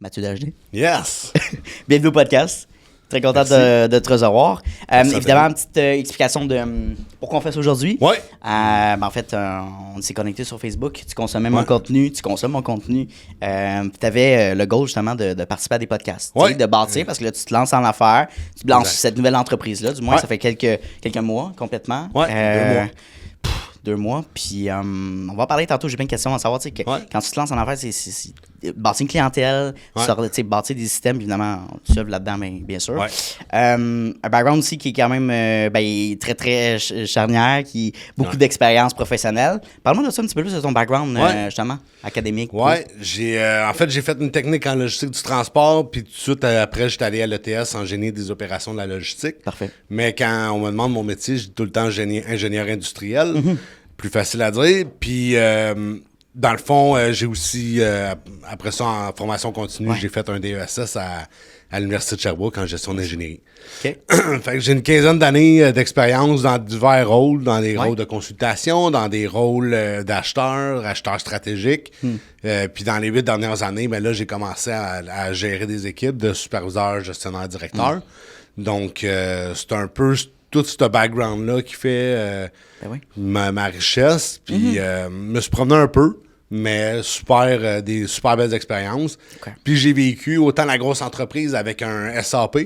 Mathieu Dagenet. Yes! Bienvenue au podcast. Très content de te recevoir. Évidemment, une petite explication de pourquoi on fait ça aujourd'hui. Oui. En fait, on s'est connecté sur Facebook. Tu consommais mon contenu, tu consommes mon contenu. Tu avais le goal justement de participer à des podcasts, de bâtir, parce que là, tu te lances en affaires, tu lances cette nouvelle entreprise-là. Du moins, ça fait quelques mois complètement. 2 mois. Puis on va parler tantôt, j'ai plein de questions à savoir, quand tu te lances en affaires, c'est bâtir une clientèle, bâtir des systèmes, évidemment, tu œuvres là-dedans, bien sûr. Un background aussi qui est quand même très, très charnière, qui beaucoup d'expérience professionnelle. Parle-moi de ça un petit peu plus de ton background, justement, académique. Oui, j'ai fait une technique en logistique du transport, puis tout de suite après, j'étais allé à l'ETS en génie des opérations de la logistique. Parfait. Mais quand on me demande mon métier, je dis tout le temps ingénieur industriel. Plus facile à dire. Puis, dans le fond, j'ai aussi, après ça, en formation continue, j'ai fait un DESS à l'Université de Sherbrooke en gestion d'ingénierie. OK. Fait que j'ai une quinzaine d'années d'expérience dans divers rôles, dans des rôles de consultation, dans des rôles d'acheteurs stratégiques. Puis dans les 8 dernières années, là, j'ai commencé à gérer des équipes de superviseurs, gestionnaires, directeurs. Donc, c'est un peu tout ce background-là qui fait ma richesse. Puis, me suis promené un peu, mais des super belles expériences. Okay. Puis, j'ai vécu autant la grosse entreprise avec un SAP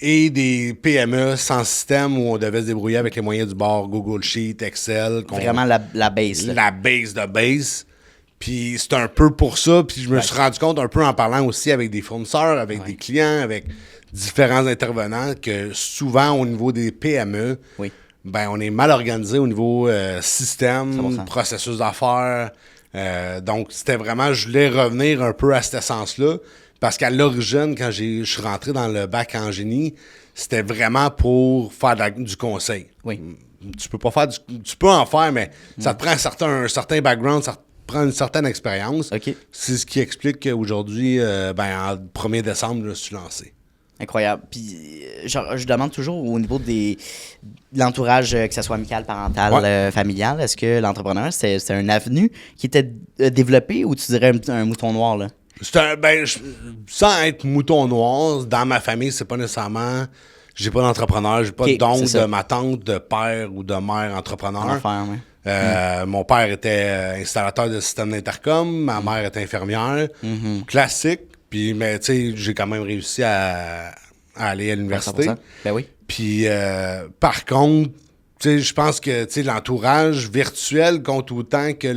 et des PME sans système où on devait se débrouiller avec les moyens du bord, Google Sheet, Excel. Vraiment la base. Là. La base de base. Puis, c'est un peu pour ça. Puis, je me suis rendu compte un peu en parlant aussi avec des fournisseurs, avec des clients, avec différents intervenants, que souvent, au niveau des PME, on est mal organisé au niveau système, processus d'affaires. Donc, c'était vraiment, je voulais revenir un peu à cet essence-là, parce qu'à l'origine, quand je suis rentré dans le bac en génie, c'était vraiment pour faire du conseil. Oui. Tu peux pas faire tu peux en faire, mais ça te prend un certain background, ça te prend une certaine expérience. Okay. C'est ce qui explique qu'aujourd'hui, en 1er décembre, je suis lancé. Incroyable. Puis, je demande toujours au niveau de l'entourage, que ce soit amical, parental, familial, est-ce que l'entrepreneur, c'est un avenue qui était développé ou tu dirais un mouton noir, là? Sans être mouton noir, dans ma famille, c'est pas nécessairement... J'ai pas d'entrepreneur, j'ai pas d'oncle, de ma tante, de père ou de mère entrepreneur. Mon père était installateur de système d'intercom, ma mère était infirmière. Classique. Puis, mais tu sais, j'ai quand même réussi à aller à l'université. 100%. Ben oui. Puis, par contre, tu sais, je pense que l'entourage virtuel compte autant que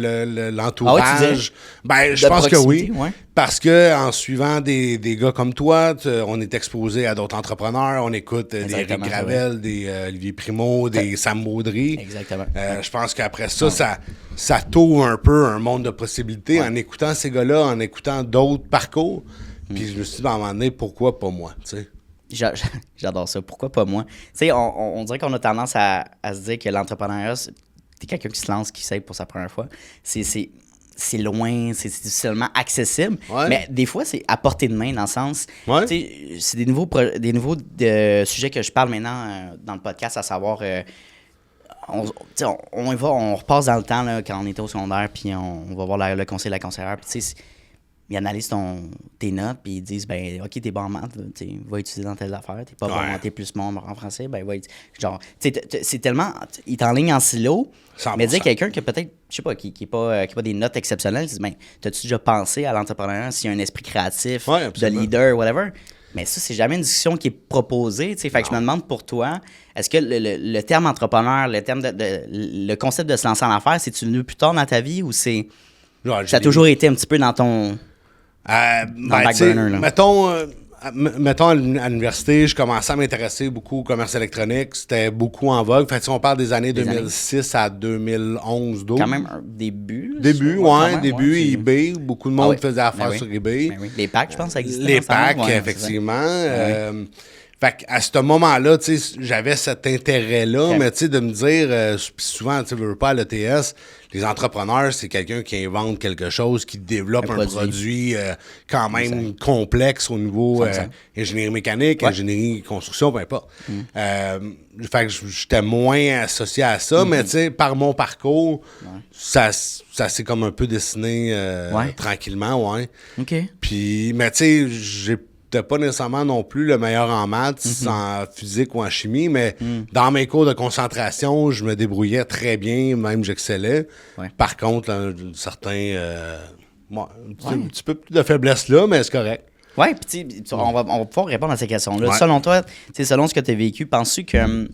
l'entourage. Je pense que oui. Ouais. Parce que en suivant des gars comme toi, on est exposé à d'autres entrepreneurs. On écoute des Eric Gravel, des Olivier Primo, des Sam Baudry. Exactement. Je pense qu'après ça t'ouvre un peu un monde de possibilités en écoutant ces gars-là, en écoutant d'autres parcours. Puis je me suis dit, à un moment donné, pourquoi pas moi, tu sais? J'adore ça. Pourquoi pas moi? Tu sais, on dirait qu'on a tendance à se dire que l'entrepreneuriat, t'es quelqu'un qui se lance, qui essaye pour sa première fois. C'est loin, c'est difficilement accessible. Ouais. Mais des fois, c'est à portée de main, dans le sens... Tu sais, c'est des nouveaux sujets que je parle maintenant dans le podcast, à savoir... on repasse dans le temps là, quand on était au secondaire, puis on va voir le conseil de la conseillère. Puis tu sais, ils analysent tes notes, puis ils disent, OK, t'es bon en maths, va étudier dans telle affaire, t'es pas bon, t'es plus bon en français, genre, c'est tellement, ils t'enlignent en silo, 100%. Mais dire quelqu'un qui peut-être, je sais pas, qui n'a pas des notes exceptionnelles, ils disent, t'as-tu déjà pensé à l'entrepreneuriat s'il y a un esprit créatif, de leader, whatever? Mais ça, c'est jamais une discussion qui est proposée, fait que je me demande pour toi, est-ce que le terme entrepreneur, le terme le concept de se lancer en affaires, c'est-tu venu plus tard dans ta vie ou ça a toujours été un petit peu dans ton... mettons à l'université, je commençais à m'intéresser beaucoup au commerce électronique. C'était beaucoup en vogue. Fait, on parle des années 2006 à 2011-12. Quand même un début. Début, eBay. Beaucoup de monde faisait affaire sur eBay. Les packs, je pense, ça existait. Les packs, effectivement. Fait qu'à ce moment-là, tu sais, j'avais cet intérêt-là, OK. mais tu sais, de me dire, puis souvent, tu sais, veux pas à l'ETS, les entrepreneurs, c'est quelqu'un qui invente quelque chose, qui développe un produit quand même complexe au niveau ingénierie mécanique, ingénierie construction, peu importe. Fait que j'étais moins associé à ça, mais tu sais, par mon parcours, ça s'est comme un peu dessiné tranquillement, OK. Puis, mais tu sais, j'étais pas nécessairement non plus le meilleur en maths, en physique ou en chimie, mais dans mes cours de concentration, je me débrouillais très bien, même j'excellais. Ouais. Par contre, un certain... un petit peu plus de faiblesse là, mais c'est correct. Oui, puis on va pouvoir répondre à ces questions-là. Ouais. Selon toi, selon ce que tu as vécu, penses-tu qu'on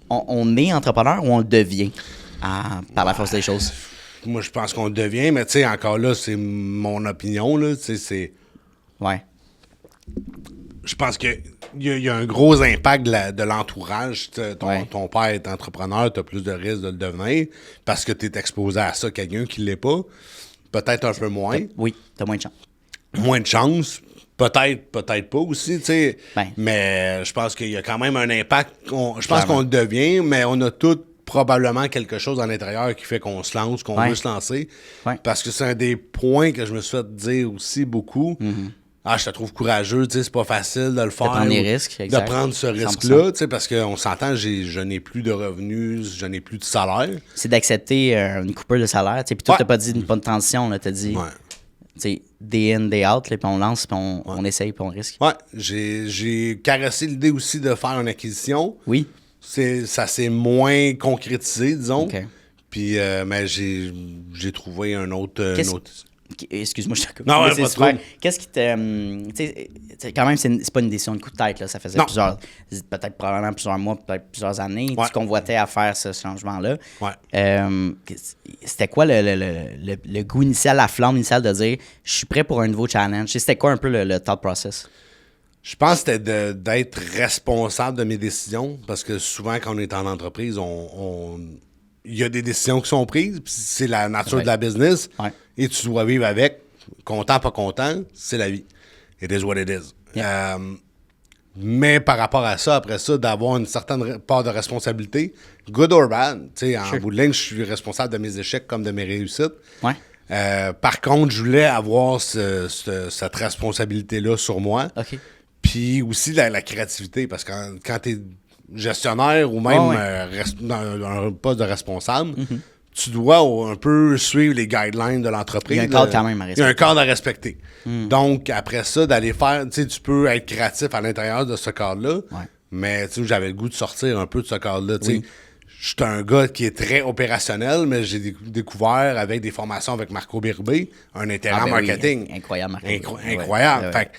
on est entrepreneur ou on le devient par la force des choses? Moi, je pense qu'on le devient, mais tu sais, encore là, c'est mon opinion, là, tu sais, c'est... Ouais. Je pense qu'il y a un gros impact de l'entourage. Ton père est entrepreneur, tu as plus de risques de le devenir parce que tu es exposé à ça. Quelqu'un qui ne l'est pas, peut-être un peu moins. Oui, tu as moins de chance. Moins de chance. Peut-être pas aussi, tu sais. Ben. Mais je pense qu'il y a quand même un impact. Je pense qu'on le devient, mais on a tout probablement quelque chose à l'intérieur qui fait qu'on se lance, qu'on veut se lancer. Ouais. Parce que c'est un des points que je me suis fait dire aussi beaucoup. Je te trouve courageux, tu sais, c'est pas facile de le faire. De prendre des risques, exact. De prendre ce risque-là, tu sais, parce qu'on s'entend, je n'ai plus de revenus, je n'ai plus de salaire. C'est d'accepter une coupure de salaire. Puis toi, t'as pas dit une bonne transition, t'as dit day in, day out, puis on lance, puis on essaye, puis on risque. Ouais, j'ai caressé l'idée aussi de faire une acquisition. Oui. Ça s'est moins concrétisé, disons. OK. Puis, mais j'ai trouvé un autre... Excuse-moi, je te coupe. Non, ouais, c'est pas super. trop. Qu'est-ce qui te. Tu sais, quand même, c'est pas une décision de coup de tête. Là. Ça faisait peut-être probablement plusieurs mois, peut-être plusieurs années. Tu convoitais à faire ce changement-là. Ouais. C'était quoi le goût initial, la flamme initiale de dire je suis prêt pour un nouveau challenge? C'était quoi un peu le thought process? Je pense que c'était d'être responsable de mes décisions parce que souvent, quand on est en entreprise, il y a des décisions qui sont prises, puis c'est la nature de la business, et tu dois vivre avec, content, pas content, c'est la vie. It is what it is. Yeah. Mais par rapport à ça, après ça, d'avoir une certaine part de responsabilité, good or bad, tu sais, en bout de ligne, je suis responsable de mes échecs comme de mes réussites. Ouais. Par contre, je voulais avoir cette responsabilité-là sur moi. OK. Puis aussi la créativité, parce que quand tu es gestionnaire ou même dans un poste de responsable, tu dois un peu suivre les guidelines de l'entreprise. Il y a un cadre quand même à respecter. Il y a un cadre à respecter. Donc, après ça, d'aller faire, tu sais, tu peux être créatif à l'intérieur de ce cadre-là, mais tu sais, j'avais le goût de sortir un peu de ce cadre-là. Tu sais, je suis un gars qui est très opérationnel, mais j'ai découvert avec des formations avec Marco Birbé un intérêt en marketing. Oui, incroyable, Marco. Incroyable. Fait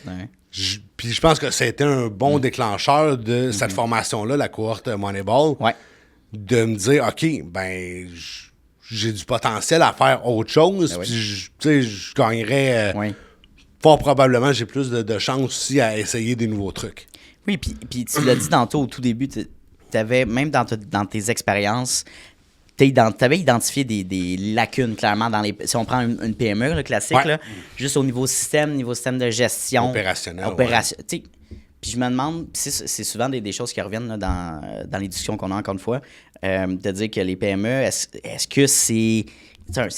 puis je pense que c'était un bon déclencheur de cette formation-là, la cohorte Moneyball, de me dire, OK, ben, j'ai du potentiel à faire autre chose, puis je gagnerais, fort probablement, j'ai plus de chance aussi à essayer des nouveaux trucs. Oui, puis tu l'as dit tantôt au tout début, tu avais, même dans tes expériences, tu avais identifié des lacunes, clairement, dans si on prend une PME là, classique, là, juste au niveau système de gestion. Opérationnel. Puis je me demande, c'est souvent des choses qui reviennent là, dans les discussions qu'on a encore une fois, de dire que les PME, est-ce que c'est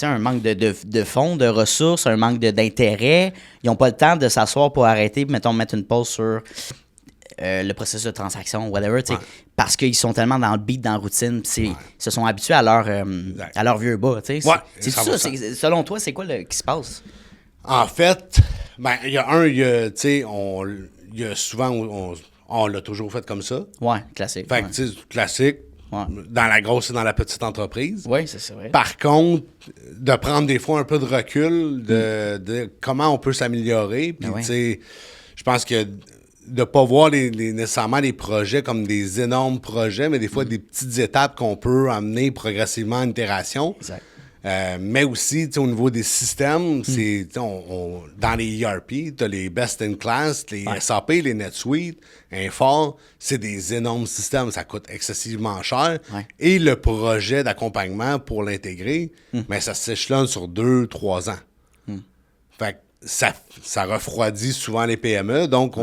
un manque de fonds, de ressources, un manque d'intérêt? Ils n'ont pas le temps de s'asseoir pour arrêter, mettons, mettre une pause sur le processus de transaction, whatever, parce qu'ils sont tellement dans le beat, dans la routine, ils se sont habitués à leur vieux bas. C'est ça, selon toi, c'est quoi qui se passe? En fait, ben, il y a souvent, on l'a toujours fait comme ça. Ouais, classique. Fait que, tu sais, classique, dans la grosse et dans la petite entreprise. Oui, c'est vrai. Par contre, de prendre des fois un peu de recul de comment on peut s'améliorer. Puis, tu sais, je pense que de ne pas voir nécessairement les projets comme des énormes projets, mais des fois des petites étapes qu'on peut amener progressivement en itération. Exact. Mais aussi, au niveau des systèmes, c'est dans les ERP, tu as les best in class, les SAP, les NetSuite, Infor, c'est des énormes systèmes, ça coûte excessivement cher. Et le projet d'accompagnement pour l'intégrer, mais ça s'échelonne sur 2-3 ans. Fait que ça refroidit souvent les PME, donc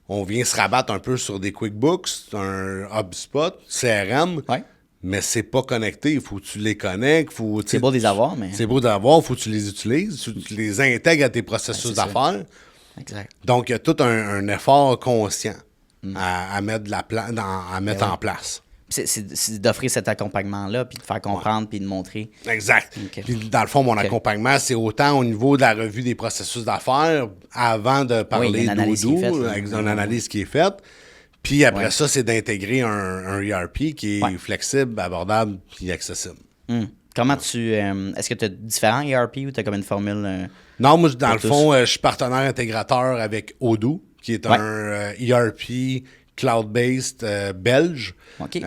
on vient se rabattre un peu sur des QuickBooks, un HubSpot, CRM, Ouais. mais c'est pas connecté. Il faut que tu les connectes. C'est beau de les avoir, mais. C'est beau d'avoir, il faut que tu les utilises, tu les intègres à tes processus d'affaires. Exact. Donc, il y a tout un effort conscient à mettre, à mettre en place. C'est d'offrir cet accompagnement-là, puis de faire comprendre, puis de montrer. Exact. OK. Puis, dans le fond, mon accompagnement, c'est autant au niveau de la revue des processus d'affaires avant de parler une analyse qui est faite, d'Odoo, là. avec une analyse qui est faite. Puis après ça, c'est d'intégrer un ERP qui est flexible, abordable puis accessible. Comment tu. Est-ce que tu as différents ERP ou tu as comme une formule. Non, moi, dans le tous. fond, je suis partenaire intégrateur avec Odoo, qui est un ERP cloud-based belge. OK.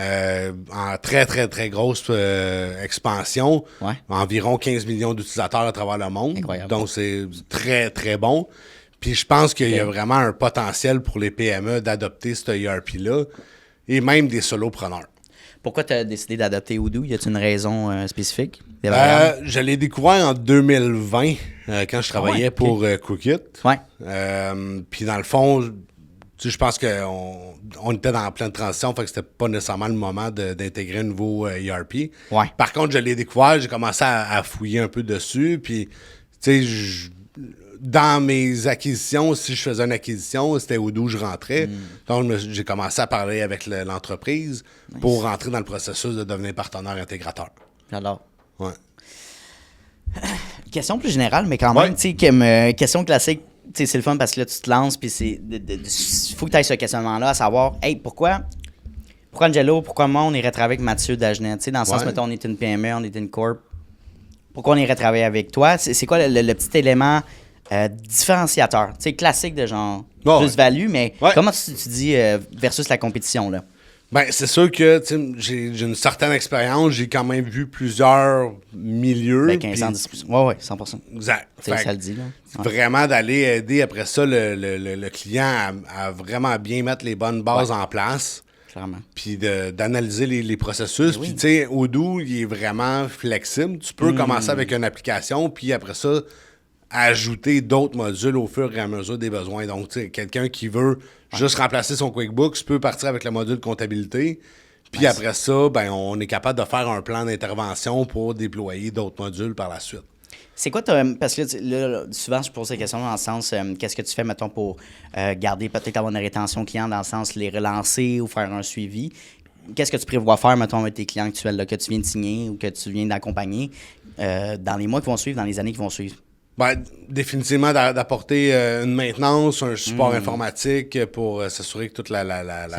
En très, très, très grosse expansion. Ouais. Environ 15 millions d'utilisateurs à travers le monde. Incroyable. Donc, c'est très, très bon. Puis, je pense qu'il y a vraiment un potentiel pour les PME d'adopter ce ERP-là et même des solopreneurs. Pourquoi tu as décidé d'adopter Odoo? Y a-t-il une raison spécifique? Je l'ai découvert en 2020 quand je travaillais pour Cookit. Ouais. Puis dans le fond, tu sais, je pense qu'on était dans pleine transition, fait que c'était pas nécessairement le moment d'intégrer un nouveau ERP. Ouais. Par contre, je l'ai découvert, j'ai commencé à fouiller un peu dessus, puis tu sais, dans mes acquisitions, si je faisais une acquisition, c'était Odoo je rentrais. Donc, j'ai commencé à parler avec l'entreprise pour rentrer dans le processus de devenir partenaire intégrateur. J'adore. Ouais. Question plus générale, mais quand même, tu sais, comme question classique, tu sais, c'est le fun parce que là, tu te lances, puis c'est. Il faut que tu ailles ce questionnement-là, à savoir, hey, pourquoi Angelo, pourquoi moi, on irait travailler avec Mathieu Dagenet? Tu sais, dans le sens, mettons, on est une PME, on est une corp. Pourquoi on irait travailler avec toi? C'est quoi le petit élément différenciateur? Tu sais, classique de genre plus-value, mais comment tu dis versus la compétition, là? Ben, c'est sûr que j'ai une certaine expérience. J'ai quand même vu plusieurs milieux. Ben, 15 ans de distribution. Oui, 100%. Exact. C'est ça le dit, là. Vraiment d'aller aider après ça le client à vraiment bien mettre les bonnes bases en place. Clairement. Puis d'analyser les processus. Puis, tu sais, Odoo, il est vraiment flexible. Tu peux commencer avec une application, puis après ça, ajouter d'autres modules au fur et à mesure des besoins. Donc, tu sais, quelqu'un qui veut juste remplacer son QuickBooks peut partir avec le module comptabilité. Puis après ça, ben, on est capable de faire un plan d'intervention pour déployer d'autres modules par la suite. C'est quoi, parce que là, souvent, je pose ces questions dans le sens, qu'est-ce que tu fais, mettons, pour garder, peut-être avoir une rétention client, dans le sens, les relancer ou faire un suivi? Qu'est-ce que tu prévois faire, mettons, avec tes clients actuels, là, que tu viens de signer ou que tu viens d'accompagner dans les mois qui vont suivre, dans les années qui vont suivre? Ben, définitivement d'apporter une maintenance, un support informatique pour s'assurer que toute la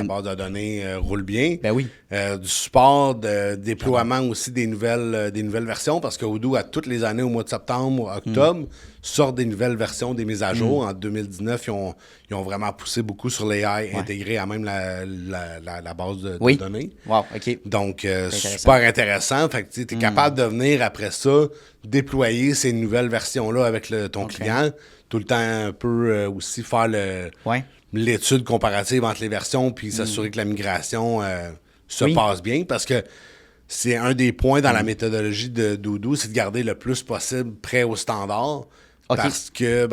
base de données roule bien. Ben oui. Du support, de déploiement aussi des nouvelles versions, parce que Odoo, à toutes les années, au mois de septembre, octobre, sort des nouvelles versions, des mises à jour. En 2019, ils ont vraiment poussé beaucoup sur l'AI intégré à même la base de données. Wow, OK. Donc, super intéressant. Fait que tu es capable de venir après ça, déployer ces nouvelles versions-là avec ton client. Tout le temps un peu aussi faire l'étude comparative entre les versions puis s'assurer que la migration se passe bien. Parce que c'est un des points dans la méthodologie d'Odoo, c'est de garder le plus possible près au standard. Okay. Parce que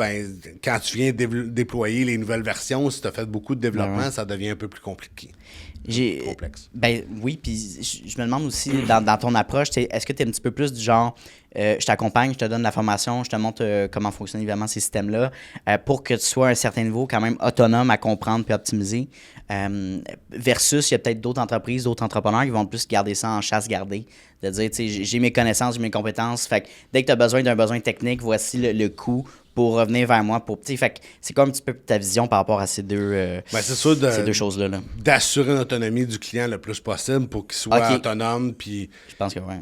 quand tu viens déployer les nouvelles versions, si tu as fait beaucoup de développement, ça devient un peu plus compliqué. Complexe. Ben oui, puis je me demande aussi, dans ton approche, est-ce que tu es un petit peu plus du genre, je t'accompagne, je te donne la formation, je te montre comment fonctionnent évidemment ces systèmes-là, pour que tu sois à un certain niveau quand même autonome à comprendre puis optimiser, versus il y a peut-être d'autres entreprises, d'autres entrepreneurs qui vont plus garder ça en chasse gardée, de dire, tu sais, j'ai mes connaissances, j'ai mes compétences, fait que dès que tu as besoin d'un besoin technique, voici le coût pour revenir vers moi. Fait que c'est quoi un petit peu ta vision par rapport à ces deux, c'est sûr ces deux choses-là? Là. D'assurer l'autonomie du client le plus possible pour qu'il soit autonome. Puis, je pense que oui.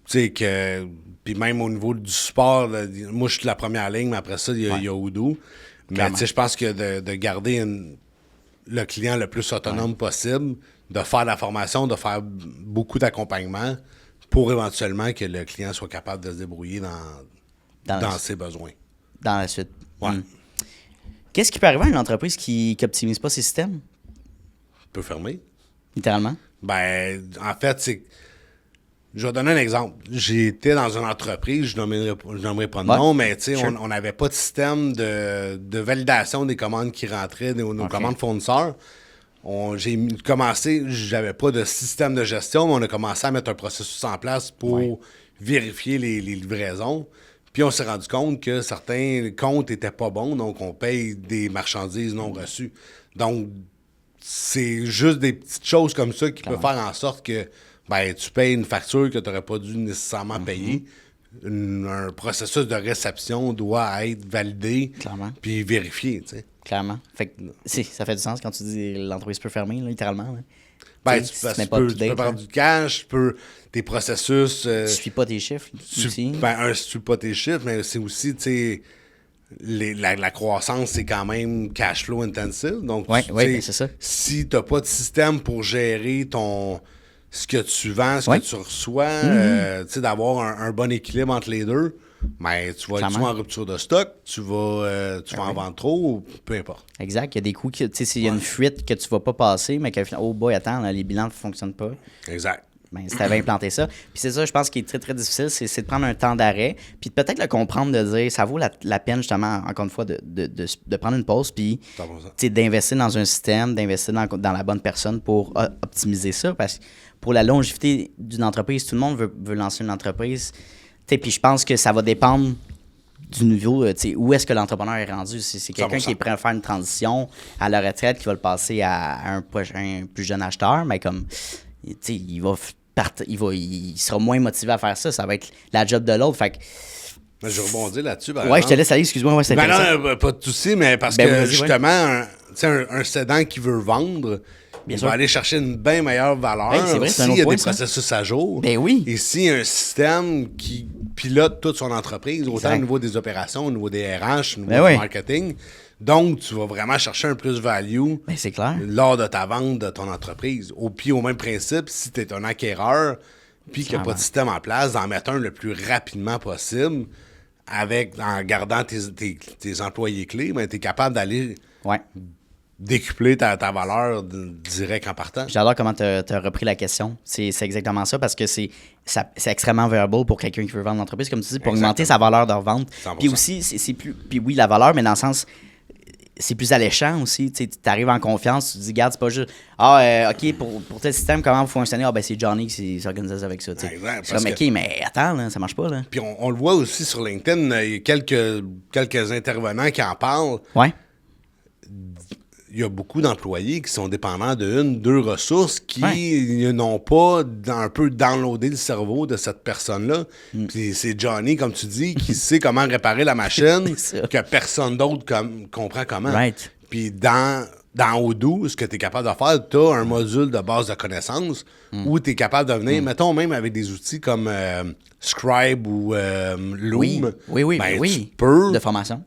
Tu sais, que. Puis même au niveau du support, là, moi, je suis la première ligne, mais après ça, il y a Odoo. Mais tu sais, je pense que de garder le client le plus autonome possible, de faire la formation, de faire beaucoup d'accompagnement pour éventuellement que le client soit capable de se débrouiller dans ses besoins. Dans la suite. Ouais. Qu'est-ce qui peut arriver à une entreprise qui n'optimise pas ses systèmes? Peut fermer. Littéralement? Ben, en fait, c'est Je vais donner un exemple. J'étais dans une entreprise, je nommerai pas de nom, mais tu sais, sure. on n'avait pas de système de validation des commandes qui rentraient, nos commandes fournisseurs. J'ai commencé, j'avais pas de système de gestion, mais on a commencé à mettre un processus en place pour vérifier les livraisons. Puis on s'est rendu compte que certains comptes étaient pas bons, donc on paye des marchandises non reçues. Donc, c'est juste des petites choses comme ça qui peuvent faire en sorte que ben, tu payes une facture que tu n'aurais pas dû nécessairement payer. Un processus de réception doit être validé puis vérifié, tu sais. Clairement. Fait que, ça fait du sens quand tu dis l'entreprise peut fermer, là, littéralement. Là. Ben, tu peux perdre du cash, tes processus... tu suis pas tes chiffres aussi. Ben, tu suis pas tes chiffres, mais c'est aussi, tu sais... La croissance, c'est quand même cash flow intensive. Donc, ben, c'est ça. Si tu n'as pas de système pour gérer ce que tu vends, ce que tu reçois, d'avoir un bon équilibre entre les deux, ben, tu vas être souvent en rupture de stock, tu vas en vendre trop, ou peu importe. Exact. Il y a des coups, s'il y a une fuite que tu vas pas passer, mais que, oh boy, attends, là, les bilans ne fonctionnent pas. Exact. Ben, si tu avais implanté ça. Puis c'est ça, je pense, qui est très, très difficile, c'est de prendre un temps d'arrêt, puis peut-être le comprendre, de dire, ça vaut la peine, justement, encore une fois, de prendre une pause, puis d'investir dans un système, d'investir dans la bonne personne pour optimiser ça, parce que pour la longévité d'une entreprise, tout le monde veut lancer une entreprise. Puis je pense que ça va dépendre du niveau, où est-ce que l'entrepreneur est rendu. C'est quelqu'un 100%. qui est prêt à faire une transition à la retraite, qui va le passer à un plus jeune acheteur, mais comme, il sera moins motivé à faire ça. Ça va être la job de l'autre. Fait que, je rebondis là-dessus. Je te laisse aller, excuse-moi. C'est non, pas de souci, mais parce que justement, un cédant qui veut vendre, il va aller chercher une bien meilleure valeur s'il y a des processus à jour. Ben oui. Et s'il y a un système qui pilote toute son entreprise, autant au niveau des opérations, au niveau des RH, au niveau du marketing. Donc, tu vas vraiment chercher un plus-value c'est clair. Lors de ta vente de ton entreprise. Au même principe, si tu es un acquéreur puis qu'il n'y a pas de système en place, d'en mettre un le plus rapidement possible en gardant tes employés clés, ben, tu es capable d'aller décupler ta valeur direct en partant. J'adore comment tu as repris la question. C'est exactement ça, parce que c'est extrêmement viable pour quelqu'un qui veut vendre l'entreprise, comme tu dis, pour augmenter sa valeur de revente. 100%. Puis aussi, c'est plus... Puis oui, la valeur, mais dans le sens... C'est plus alléchant aussi. Tu arrives en confiance, tu te dis, regarde, c'est pas juste OK, pour tel système, comment vous fonctionnez? Ben c'est Johnny qui s'organise avec ça. OK, mais attends, là, ça marche pas. Là. Puis on le voit aussi sur LinkedIn, il y a quelques intervenants qui en parlent. Ouais. Il y a beaucoup d'employés qui sont dépendants deux ressources qui n'ont pas un peu downloadé le cerveau de cette personne-là. Puis c'est Johnny, comme tu dis, qui sait comment réparer la machine, que personne d'autre comprend comment. Right. Puis dans Odoo, ce que tu es capable de faire, tu as un module de base de connaissances où tu es capable de venir, mettons même avec des outils comme Scribe ou Loom. Oui, tu peux de formation.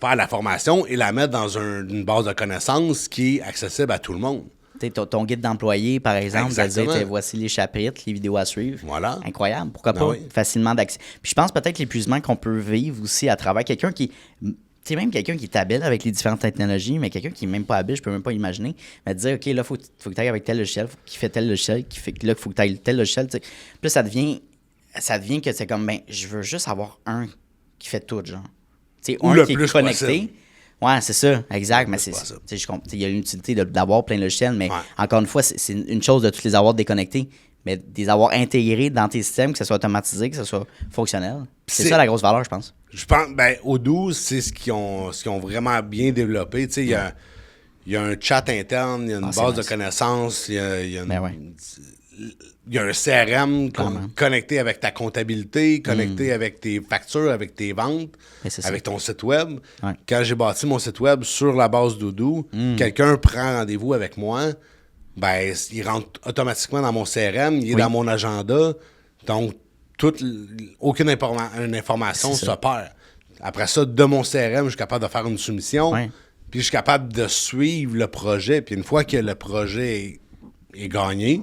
Faire la formation et la mettre dans une base de connaissances qui est accessible à tout le monde. Ton guide d'employé, par exemple, va dire voici les chapitres, les vidéos à suivre. Voilà. Incroyable. Pourquoi pas? Facilement d'accès. Puis je pense peut-être l'épuisement qu'on peut vivre aussi à travers quelqu'un qui... Tu sais, même quelqu'un qui est habile avec les différentes technologies, mais quelqu'un qui n'est même pas habile, je peux même pas imaginer, mais dire, OK, là, il faut que tu ailles avec tel logiciel, qui fait tel logiciel, là, il faut que tu ailles tel logiciel. T'sais. Puis ça devient que c'est comme, je veux juste avoir un qui fait tout, genre. T'sais, ou un le qui plus est connecté. Possible. Ouais, c'est ça, exact. Mais il y a une utilité d'avoir plein de logiciels, mais encore une fois, c'est une chose de tous les avoir déconnectés, mais de les avoir intégrés dans tes systèmes, que ce soit automatisé, que ce soit fonctionnel. C'est ça la grosse valeur, je pense. Je pense, Odoo, c'est ce qu'ils ont vraiment bien développé. Tu sais, il y a un chat interne, il y a une base de connaissances, il y a un CRM connecté avec ta comptabilité, connecté avec tes factures, avec tes ventes, avec ton site web. Ouais. Quand j'ai bâti mon site web sur la base d'Odoo, quelqu'un prend rendez-vous avec moi, il rentre automatiquement dans mon CRM, il est dans mon agenda. Donc, aucune information se perd. Après ça, de mon CRM, je suis capable de faire une soumission, puis je suis capable de suivre le projet. Puis une fois que le projet est gagné,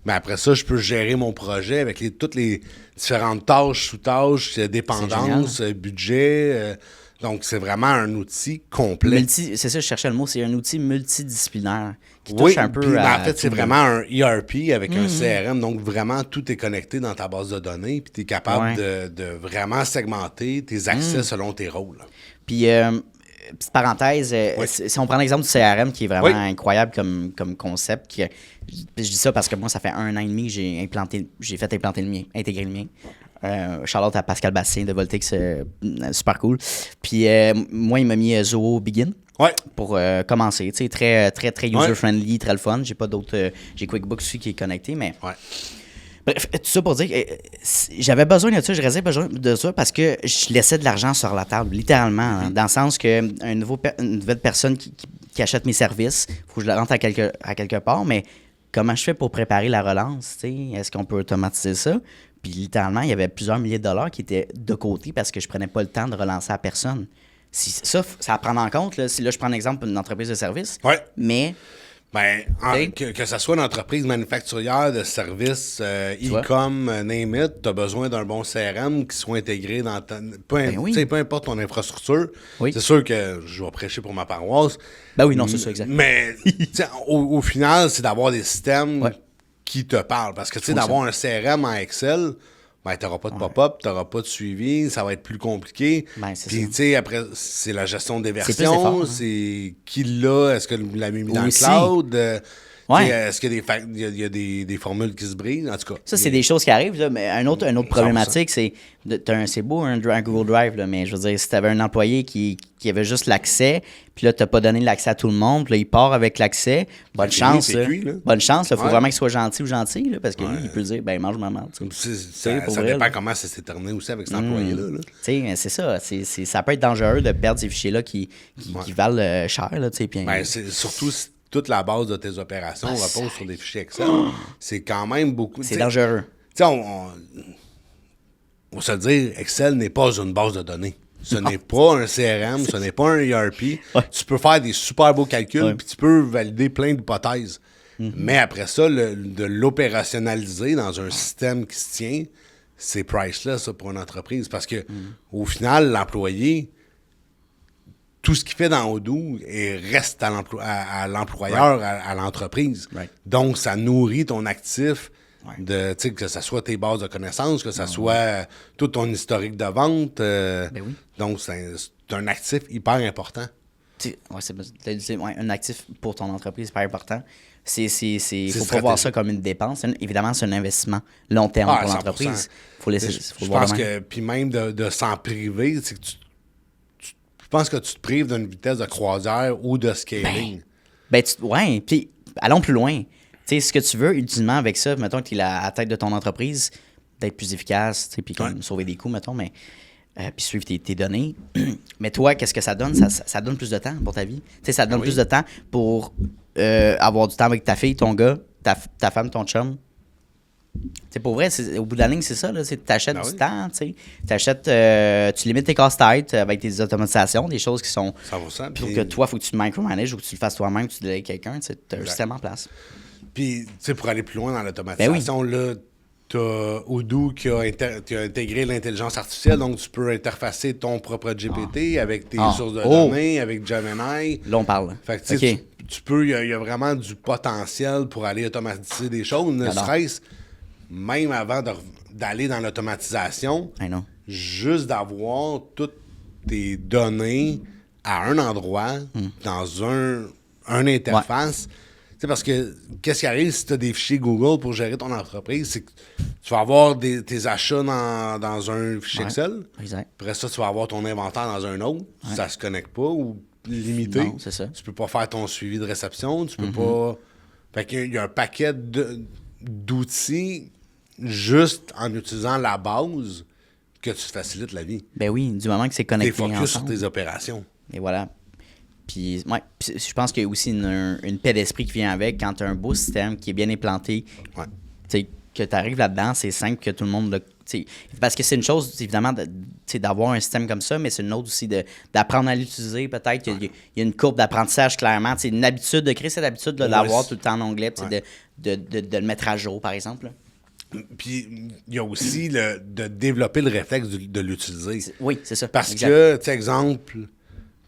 mais après ça, je peux gérer mon projet avec toutes les différentes tâches, sous-tâches, dépendances, budget. Donc, c'est vraiment un outil complet. C'est ça, je cherchais le mot. C'est un outil multidisciplinaire qui touche un peu puis, à... en fait, c'est vraiment un ERP avec un CRM. Donc, vraiment, tout est connecté dans ta base de données. Puis, tu es capable de vraiment segmenter tes accès selon tes rôles. Puis, petite parenthèse, si on prend l'exemple du CRM qui est vraiment incroyable comme concept, je dis ça parce que moi, ça fait 1 an et demi que j'ai fait implanter le mien, intégrer le mien. Charlotte à Pascal Bastien de Voltix, super cool. Puis moi, il m'a mis Zoho Begin pour commencer. Tu sais, très, très, très user-friendly, très le fun. J'ai pas d'autres. J'ai QuickBooks aussi qui est connecté, mais. Bref, tout ça pour dire que j'avais besoin de ça, je restais besoin de ça parce que je laissais de l'argent sur la table, littéralement. Hein, dans le sens que une nouvelle personne qui achète mes services, il faut que je le rentre à quelque part, mais comment je fais pour préparer la relance? Est-ce qu'on peut automatiser ça? Puis littéralement, il y avait plusieurs milliers de dollars qui étaient de côté parce que je prenais pas le temps de relancer la personne. Ça à prendre en compte. Là, si là, je prends l'exemple d'une entreprise de service, mais... que ce soit une entreprise manufacturière de services, e-com, name it, tu as besoin d'un bon CRM qui soit intégré dans peu importe ton infrastructure. C'est sûr que je vais prêcher pour ma paroisse. Ben oui, non, c'est ça, exact. Mais au final, c'est d'avoir des systèmes qui te parlent. Parce que d'avoir un CRM en Excel, tu n'auras pas de pop-up, tu n'auras pas de suivi, ça va être plus compliqué. Puis, tu sais, après, c'est la gestion des versions, c'est qui l'a, est-ce que l'a mis dans le cloud? Est-ce qu'il y a des formules qui se brisent? En tout cas. Ça, c'est des choses qui arrivent. Là, mais une autre problématique, c'est beau un Google Drive, là, mais je veux dire, si tu avais un employé qui avait juste l'accès, puis là, tu n'as pas donné l'accès à tout le monde, puis là, il part avec l'accès, bonne chance. Bonne chance. Il faut vraiment qu'il soit gentil ou gentil, là, parce que lui, il peut dire, ben, mange ma marde. Ça dépend comment ça s'est terminé aussi avec cet employé-là. C'est ça. Ça peut être dangereux de perdre ces fichiers-là qui valent cher. Là, c'est surtout si toute la base de tes opérations repose sur des fichiers Excel. C'est quand même beaucoup. C'est dangereux. On se le dire, Excel n'est pas une base de données. Ce n'est pas un CRM, ce n'est pas un ERP. Tu peux faire des super beaux calculs, puis tu peux valider plein d'hypothèses. Mais après ça, de l'opérationnaliser dans un système qui se tient, c'est priceless ça, pour une entreprise. Parce que au final, l'employé, tout ce qu'il fait dans Odoo reste à l'employeur, à l'entreprise. Donc, ça nourrit ton actif, que ce soit tes bases de connaissances, que ce soit tout ton historique de vente. Donc, c'est un actif hyper important. Un actif pour ton entreprise hyper important. Il faut pas voir ça comme une dépense. Évidemment, c'est un investissement long terme pour l'entreprise. Je pense que, puis même de s'en priver, c'est que je pense que tu te prives d'une vitesse de croisière ou de scaling. Puis allons plus loin. Tu sais, ce que tu veux, ultimement, avec ça, mettons que tu es à la tête de ton entreprise, d'être plus efficace, puis sauver des coûts, mettons, mais puis suivre tes données. Mais toi, qu'est-ce que ça donne? Ça donne plus de temps pour ta vie. Tu sais, ça donne plus de temps pour avoir du temps avec ta fille, ton gars, ta femme, ton chum. C'est pour vrai, au bout de la ligne, c'est ça. Tu achètes du temps. Tu limites tes casse-têtes avec tes automatisations, des choses qui sont. 100%. Puis que toi, il faut que tu te micromanages ou que tu le fasses toi-même, que tu délègues quelqu'un. Tu as un système en place. Puis, tu sais, pour aller plus loin dans l'automatisation, là, tu as Odoo qui a intégré l'intelligence artificielle, donc tu peux interfacer ton propre GPT avec tes sources de données, avec Gemini. Là, on parle. Fait que, tu peux, il y a vraiment du potentiel pour aller automatiser des choses, ne serait-ce même avant d'aller dans l'automatisation, juste d'avoir toutes tes données à un endroit, dans un interface. C'est parce que qu'est-ce qui arrive si tu as des fichiers Google pour gérer ton entreprise, c'est que tu vas avoir tes achats dans un fichier Excel. Exact. Après ça, tu vas avoir ton inventaire dans un autre. Ça se connecte pas ou limité. Non, c'est ça. Tu peux pas faire ton suivi de réception. Tu peux pas... Fait qu'il y a un paquet d'outils juste en utilisant la base que tu te facilites la vie. Ben oui, du moment que c'est connecté ensemble. T'es focus ensemble. sur tes opérations. Et voilà. Puis, je pense qu'il y a aussi une paix d'esprit qui vient avec quand tu as un beau système qui est bien implanté. Que tu arrives là-dedans, c'est simple que tout le monde... parce que c'est une chose, évidemment, d'avoir un système comme ça, mais c'est une autre aussi d'apprendre à l'utiliser. Peut-être qu'il y a une courbe d'apprentissage, clairement. Une habitude, de créer cette habitude de l'avoir tout le temps en onglet, de le mettre à jour, par exemple. Puis il y a aussi de développer le réflexe de l'utiliser. Oui, c'est ça. Parce exact. que, tu sais, exemple,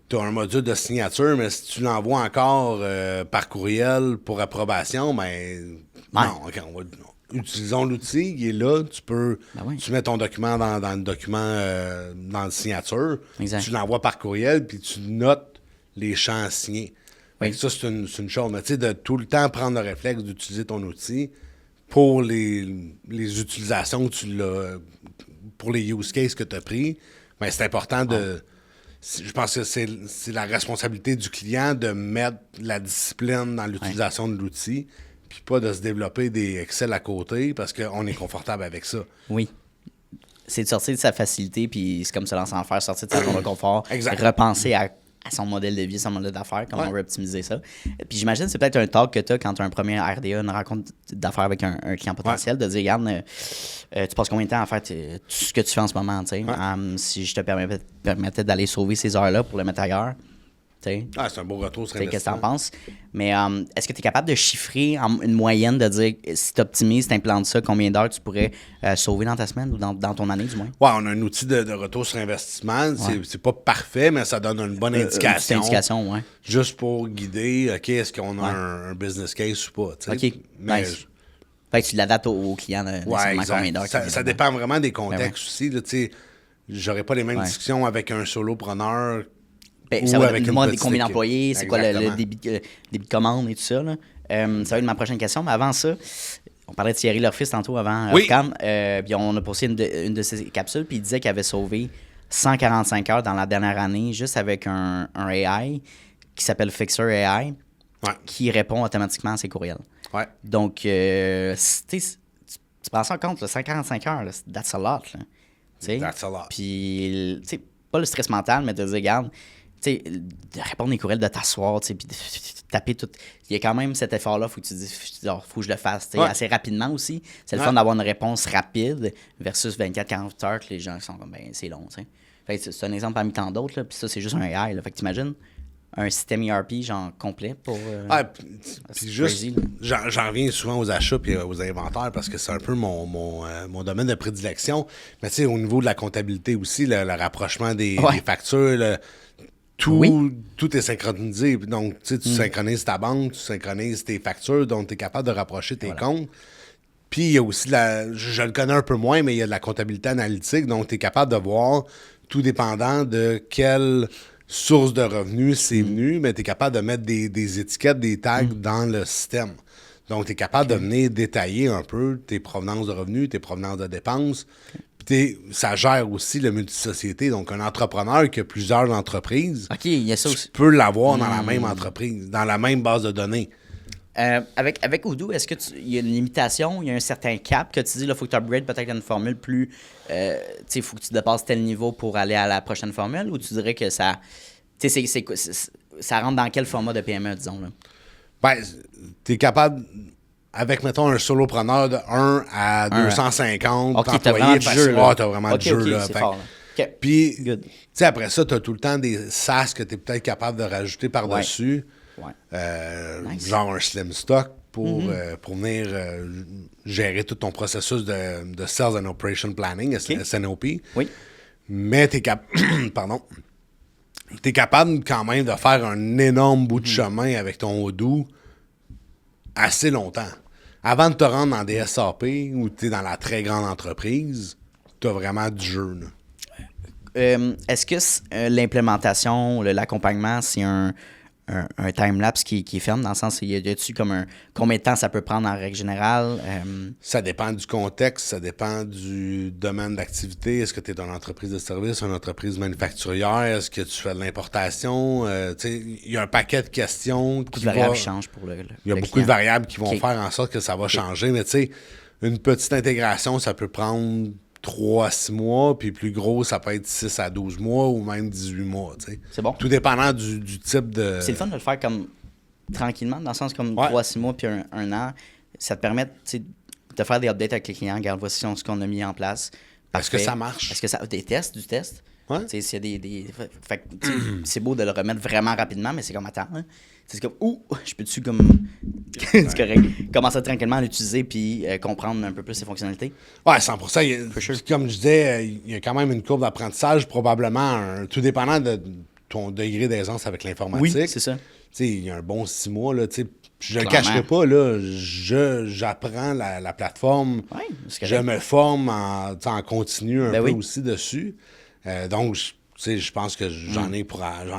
tu as un module de signature, mais si tu l'envoies encore par courriel pour approbation, ben non, OK, utilisons l'outil, il est là, tu mets ton document dans le document, dans la signature, Exact. tu l'envoies par courriel, puis tu notes les champs signés. Oui. Ça, c'est une chose. Mais tu sais, de tout le temps prendre le réflexe d'utiliser ton outil pour les utilisations que tu l'as, pour les use cases que tu as pris, ben, c'est important de... Je pense que c'est la responsabilité du client de mettre la discipline dans l'utilisation de l'outil, puis pas de se développer des Excel à côté parce qu'on est confortable avec ça. Oui. C'est de sortir de sa facilité, puis c'est comme se lancer en faire, sortir de sa zone de confort, Exact. repenser à son modèle de vie, son modèle d'affaires, comment on veut optimiser ça. Puis j'imagine que c'est peut-être un talk que tu as quand tu as un premier RDA, une rencontre d'affaires avec un client potentiel, de dire, regarde, tu passes combien de temps à faire tout ce que tu fais en ce moment, tu sais? Si je te permettais d'aller sauver ces heures-là pour le mettre ailleurs, tu sais? C'est un beau retour sur Qu'est-ce que tu en investissement. penses? Mais est-ce que tu es capable de chiffrer une moyenne, de dire si tu optimises, tu implantes ça, combien d'heures tu pourrais sauver dans ta semaine ou dans ton année, du moins? Ouais, on a un outil de retour sur investissement. C'est pas parfait, mais ça donne une bonne indication. Une indication, ouais. Juste pour guider, OK, est-ce qu'on a un business case ou pas? T'sais. OK, nice. Fait que tu l'adaptes au client, Ouais, combien d'heures. Ça dépend vraiment des contextes aussi. Là, j'aurais pas les mêmes discussions avec un solopreneur. Ça va avec demander une combien petite d'employés, équipe. c'est quoi le Exactement. débit de commande et tout ça. Là. Ça va être ma prochaine question, mais avant ça, on parlait de Thierry Lorfils tantôt avant Oui. Ocam, puis on a posté une de ses capsules, puis il disait qu'il avait sauvé 145 heures dans la dernière année juste avec un AI qui s'appelle Fixer AI, qui répond automatiquement à ses courriels. Ouais. Donc, tu prends ça en compte, là, 145 heures, là, that's a lot. Là. That's a lot. Puis, tu sais, pas le stress mental, mais de dire, regarde, tu sais, de répondre les courriels, de t'asseoir, tu sais, puis de taper tout. Il y a quand même cet effort-là, faut que tu te dises, faut que je le fasse, tu sais, assez rapidement aussi. C'est le fun d'avoir une réponse rapide versus 24-48 heures que les gens sont comme, ben, c'est long, tu sais. Fait que c'est un exemple parmi tant d'autres, là, puis ça, c'est juste un AI, là. Fait que t'imagines un système ERP, genre, complet pour... puis juste, j'en reviens souvent aux achats puis aux inventaires parce que c'est un peu mon domaine de prédilection. Mais tu sais, au niveau de la comptabilité aussi, le rapprochement des factures, tout est synchronisé. Donc, tu sais, tu synchronises ta banque, tu synchronises tes factures, donc tu es capable de rapprocher tes comptes. Puis, il y a aussi, je le connais un peu moins, mais il y a de la comptabilité analytique, donc tu es capable de voir, tout dépendant de quelle source de revenus c'est venu, mais tu es capable de mettre des étiquettes, des tags dans le système. Donc, tu es capable de venir détailler un peu tes provenances de revenus, tes provenances de dépenses. Ça gère aussi le multisociété. Donc, un entrepreneur qui a plusieurs entreprises, il y a ça aussi. tu peux l'avoir dans la même entreprise, dans la même base de données. Avec Odoo, est-ce qu'il y a une limitation, il y a un certain cap que tu dis, il faut que tu upgrades peut-être une formule plus... il faut que tu dépasses tel niveau pour aller à la prochaine formule, ou tu dirais que ça... ça rentre dans quel format de PME, disons? Là? Ben, tu es capable... Avec, mettons, un solopreneur de 1 à 250 employés, t'as vraiment du jeu, là. T'as vraiment du jeu, là. C'est fort, là. Puis, tu sais, après ça, t'as tout le temps des SaaS que t'es peut-être capable de rajouter par-dessus. Nice. Genre un Slim Stock pour venir gérer tout ton processus de Sales and Operation Planning, SNOP. Oui. Mais t'es t'es capable quand même de faire un énorme bout de chemin avec ton Odoo assez longtemps. Avant de te rendre dans des SAP ou tu es dans la très grande entreprise, tu as vraiment du jeu. Est-ce que l'implémentation, l'accompagnement, c'est un time-lapse qui est ferme, dans le sens, y a-tu comme combien de temps ça peut prendre en règle générale? Ça dépend du contexte, ça dépend du domaine d'activité. Est-ce que tu es dans une entreprise de service, une entreprise manufacturière? Est-ce que tu fais de l'importation? Il y a un paquet de questions. Beaucoup de variables changent pour le Il y a beaucoup de variables qui vont faire en sorte que ça va changer. Mais tu sais, une petite intégration, ça peut prendre 3 à 6 mois, puis plus gros, ça peut être 6 à 12 mois ou même 18 mois. T'sais. C'est bon. Tout dépendant du type de... C'est le fun de le faire comme tranquillement, dans le sens comme 3 à 6 mois puis un an. Ça te permet de faire des updates avec les clients. Regarde, voici ce qu'on a mis en place. Est-ce que ça marche? Est-ce que ça... Du test? Ouais. Tu sais, s'il y a fait que, tu sais, c'est beau de le remettre vraiment rapidement, mais c'est comme, attends, hein. C'est comme, je peux-tu comme. C'est correct. Commencer tranquillement à l'utiliser puis comprendre un peu plus ses fonctionnalités. Ouais, 100%. Comme je disais, il y a quand même une courbe d'apprentissage, probablement, tout dépendant de ton degré d'aisance avec l'informatique. Oui, c'est ça. Tu sais, il y a un bon 6 mois, là, tu sais. Je ne le Clairement. cacherai pas, là, j'apprends la plateforme. Ouais, c'est Je correct. me forme en continu un Ben peu oui. aussi dessus. Donc, tu sais, je pense que j'en ai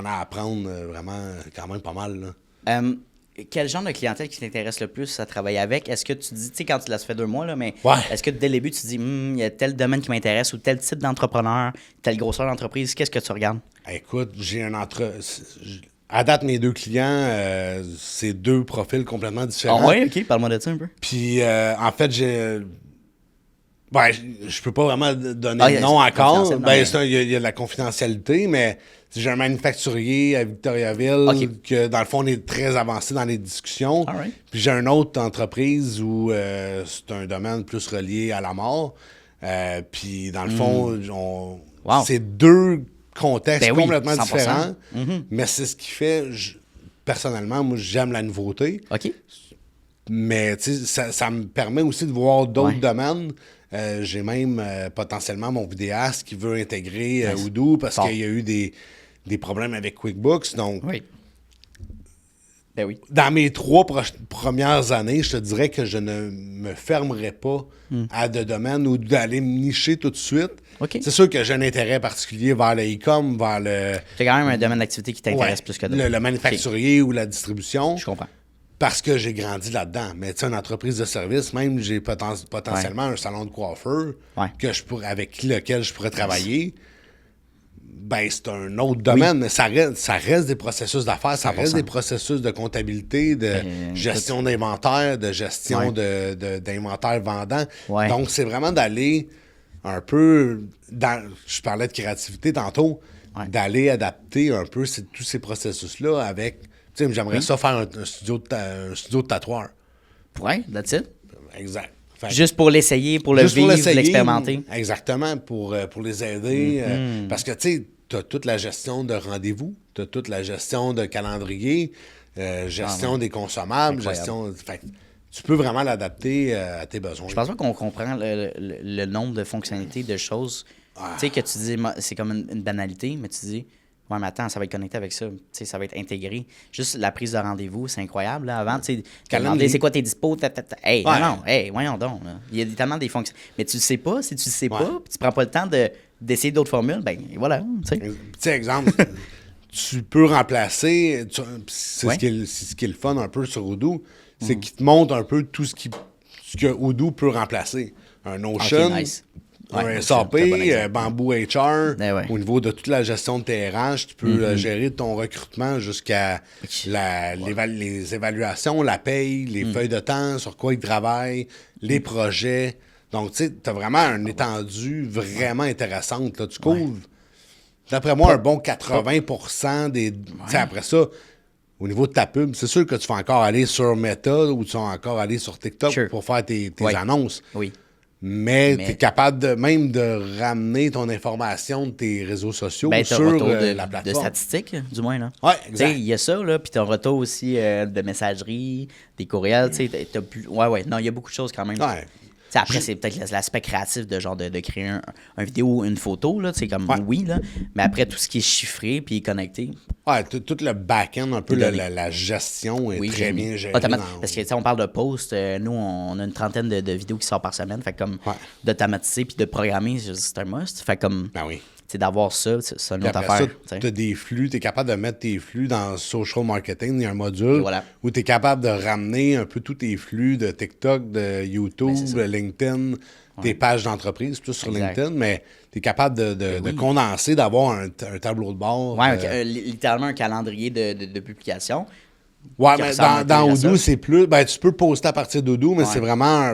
à apprendre vraiment quand même pas mal, là. Quel genre de clientèle qui t'intéresse le plus à travailler avec? Est-ce que tu dis, tu sais, quand tu l'as fait 2 mois, là, mais Ouais. est-ce que dès le début, tu dis, il y a tel domaine qui m'intéresse ou tel type d'entrepreneur, telle grosseur d'entreprise, qu'est-ce que tu regardes? Écoute, à date, mes 2 clients, c'est 2 profils complètement différents. Ah ouais, ok, parle-moi de ça un peu. Puis, en fait, je peux pas vraiment donner il y de a- nom c'est encore. confidentiel, non, mais- Il y a de la confidentialité, mais j'ai un manufacturier à Victoriaville Ok. que, dans le fond, on est très avancé dans les discussions. All right. Puis j'ai une autre entreprise où c'est un domaine plus relié à la mort. Puis, dans le fond, Wow. c'est 2 contextes Ben oui, complètement 100%. différents. Mais c'est ce qui fait... personnellement, moi, j'aime la nouveauté. OK. Mais tu sais, ça me permet aussi de voir d'autres Ouais. domaines. J'ai même potentiellement mon vidéaste qui veut intégrer Nice. Odoo parce Fort. qu'il y a eu des problèmes avec QuickBooks. Donc, Oui. Ben oui. dans mes 3 premières années, je te dirais que je ne me fermerais pas à de domaines ou d'aller me nicher tout de suite. OK. C'est sûr que j'ai un intérêt particulier vers le e-com, vers le, C'est quand même un domaine d'activité qui t'intéresse plus que d'autres. le manufacturier ou la distribution. Je comprends. Parce que j'ai grandi là-dedans. Mais tu sais, une entreprise de service, même j'ai potentiellement un salon de coiffeur Ouais. avec lequel je pourrais travailler. Ben, c'est un autre domaine, mais ça reste des processus d'affaires, ça 100%. reste des processus de comptabilité, de gestion d'inventaire, de gestion Ouais. d'inventaire vendant. Ouais. Donc, c'est vraiment d'aller un peu dans. Je parlais de créativité tantôt, Ouais. d'aller adapter un peu tous ces processus-là avec. Tu sais, j'aimerais ça faire un studio de tatoueur. Ouais, that's it. Exact. Fait que- Juste pour l'essayer, pour le Juste pour vivre, l'essayer, l'expérimenter. Exactement, pour les aider. Parce que, tu sais, tu as toute la gestion de rendez-vous, tu as toute la gestion de calendrier, gestion des consommables, Incroyable. gestion... Fait que tu peux vraiment l'adapter à tes besoins. Je pense pas qu'on comprend le nombre de fonctionnalités, de choses. Tu sais, que tu dis, c'est comme une banalité, mais tu dis, ouais, mais attends, ça va être connecté avec ça. Tu sais, ça va être intégré. Juste la prise de rendez-vous, c'est incroyable. Là. Avant, tu sais, tu demandais c'est quoi tes dispos, Hey, Ouais. non, hey, voyons donc. Là. Il y a tellement des fonctions. Mais tu le sais pas, si tu le sais Ouais. pas, puis tu prends pas le temps d'essayer d'autres formules, ben voilà, tu sais. Tu sais, exemple, tu peux remplacer... C'est Ouais. ce qui est le fun un peu sur Odoo, c'est qu'il te montre un peu tout ce que Odoo peut remplacer. Un Notion, nice. un Ouais, SAP, c'est un bon exemple. Bamboo HR, Eh ouais. au niveau de toute la gestion de tes RH, tu peux gérer ton recrutement jusqu'à les évaluations, la paye, les feuilles de temps, sur quoi ils travaillent, les projets. Donc, tu sais, tu as vraiment une étendue vraiment intéressante. Là. Tu couvres, d'après moi, un bon 80% des... Tu sais, après ça, au niveau de ta pub, c'est sûr que tu vas encore aller sur Meta ou tu vas encore aller sur TikTok Sure. pour faire tes Ouais. annonces. Oui. Mais tu es capable même de ramener ton information de tes réseaux sociaux Ben, t'as sur un retour la de plateforme. statistiques, du moins. Là. Ouais, Tu sais, exact. il y a ça, là, puis t'as un retour aussi de messagerie, des courriels, tu sais, t'as plus... Ouais, non, il y a beaucoup de choses quand même. Ouais. Tu sais, après, c'est peut-être l'aspect créatif de genre de créer un vidéo, une photo, là, tu sais, comme Ouais. oui, là, mais après, tout ce qui est chiffré puis connecté, Ouais, tout le back-end, un peu Tout donné. la gestion est oui, très j'aime. bien gérée. Automate- dans- Parce que, tu sais, on parle de posts, nous, on a une trentaine de vidéos qui sortent par semaine, fait comme Ouais. d'automatiser puis de programmer, c'est un must, fait comme, Ben oui. tu sais, d'avoir ça, c'est une Puis autre après affaire. ça, tu tu sais. as des flux, tu es capable de mettre tes flux dans social marketing, il y a un module Et voilà. où tu es capable de ramener un peu tous tes flux de TikTok, de YouTube, Ben, c'est ça. de LinkedIn, tes pages d'entreprise, plus sur Exact. LinkedIn, mais tu es capable de oui. condenser, d'avoir un tableau de bord. Ouais, littéralement un calendrier de publication. Ouais, qui mais ressemble un peu dans à ça. Odoo, c'est plus. Ben, tu peux poster à partir d'Odoo, mais Ouais. c'est vraiment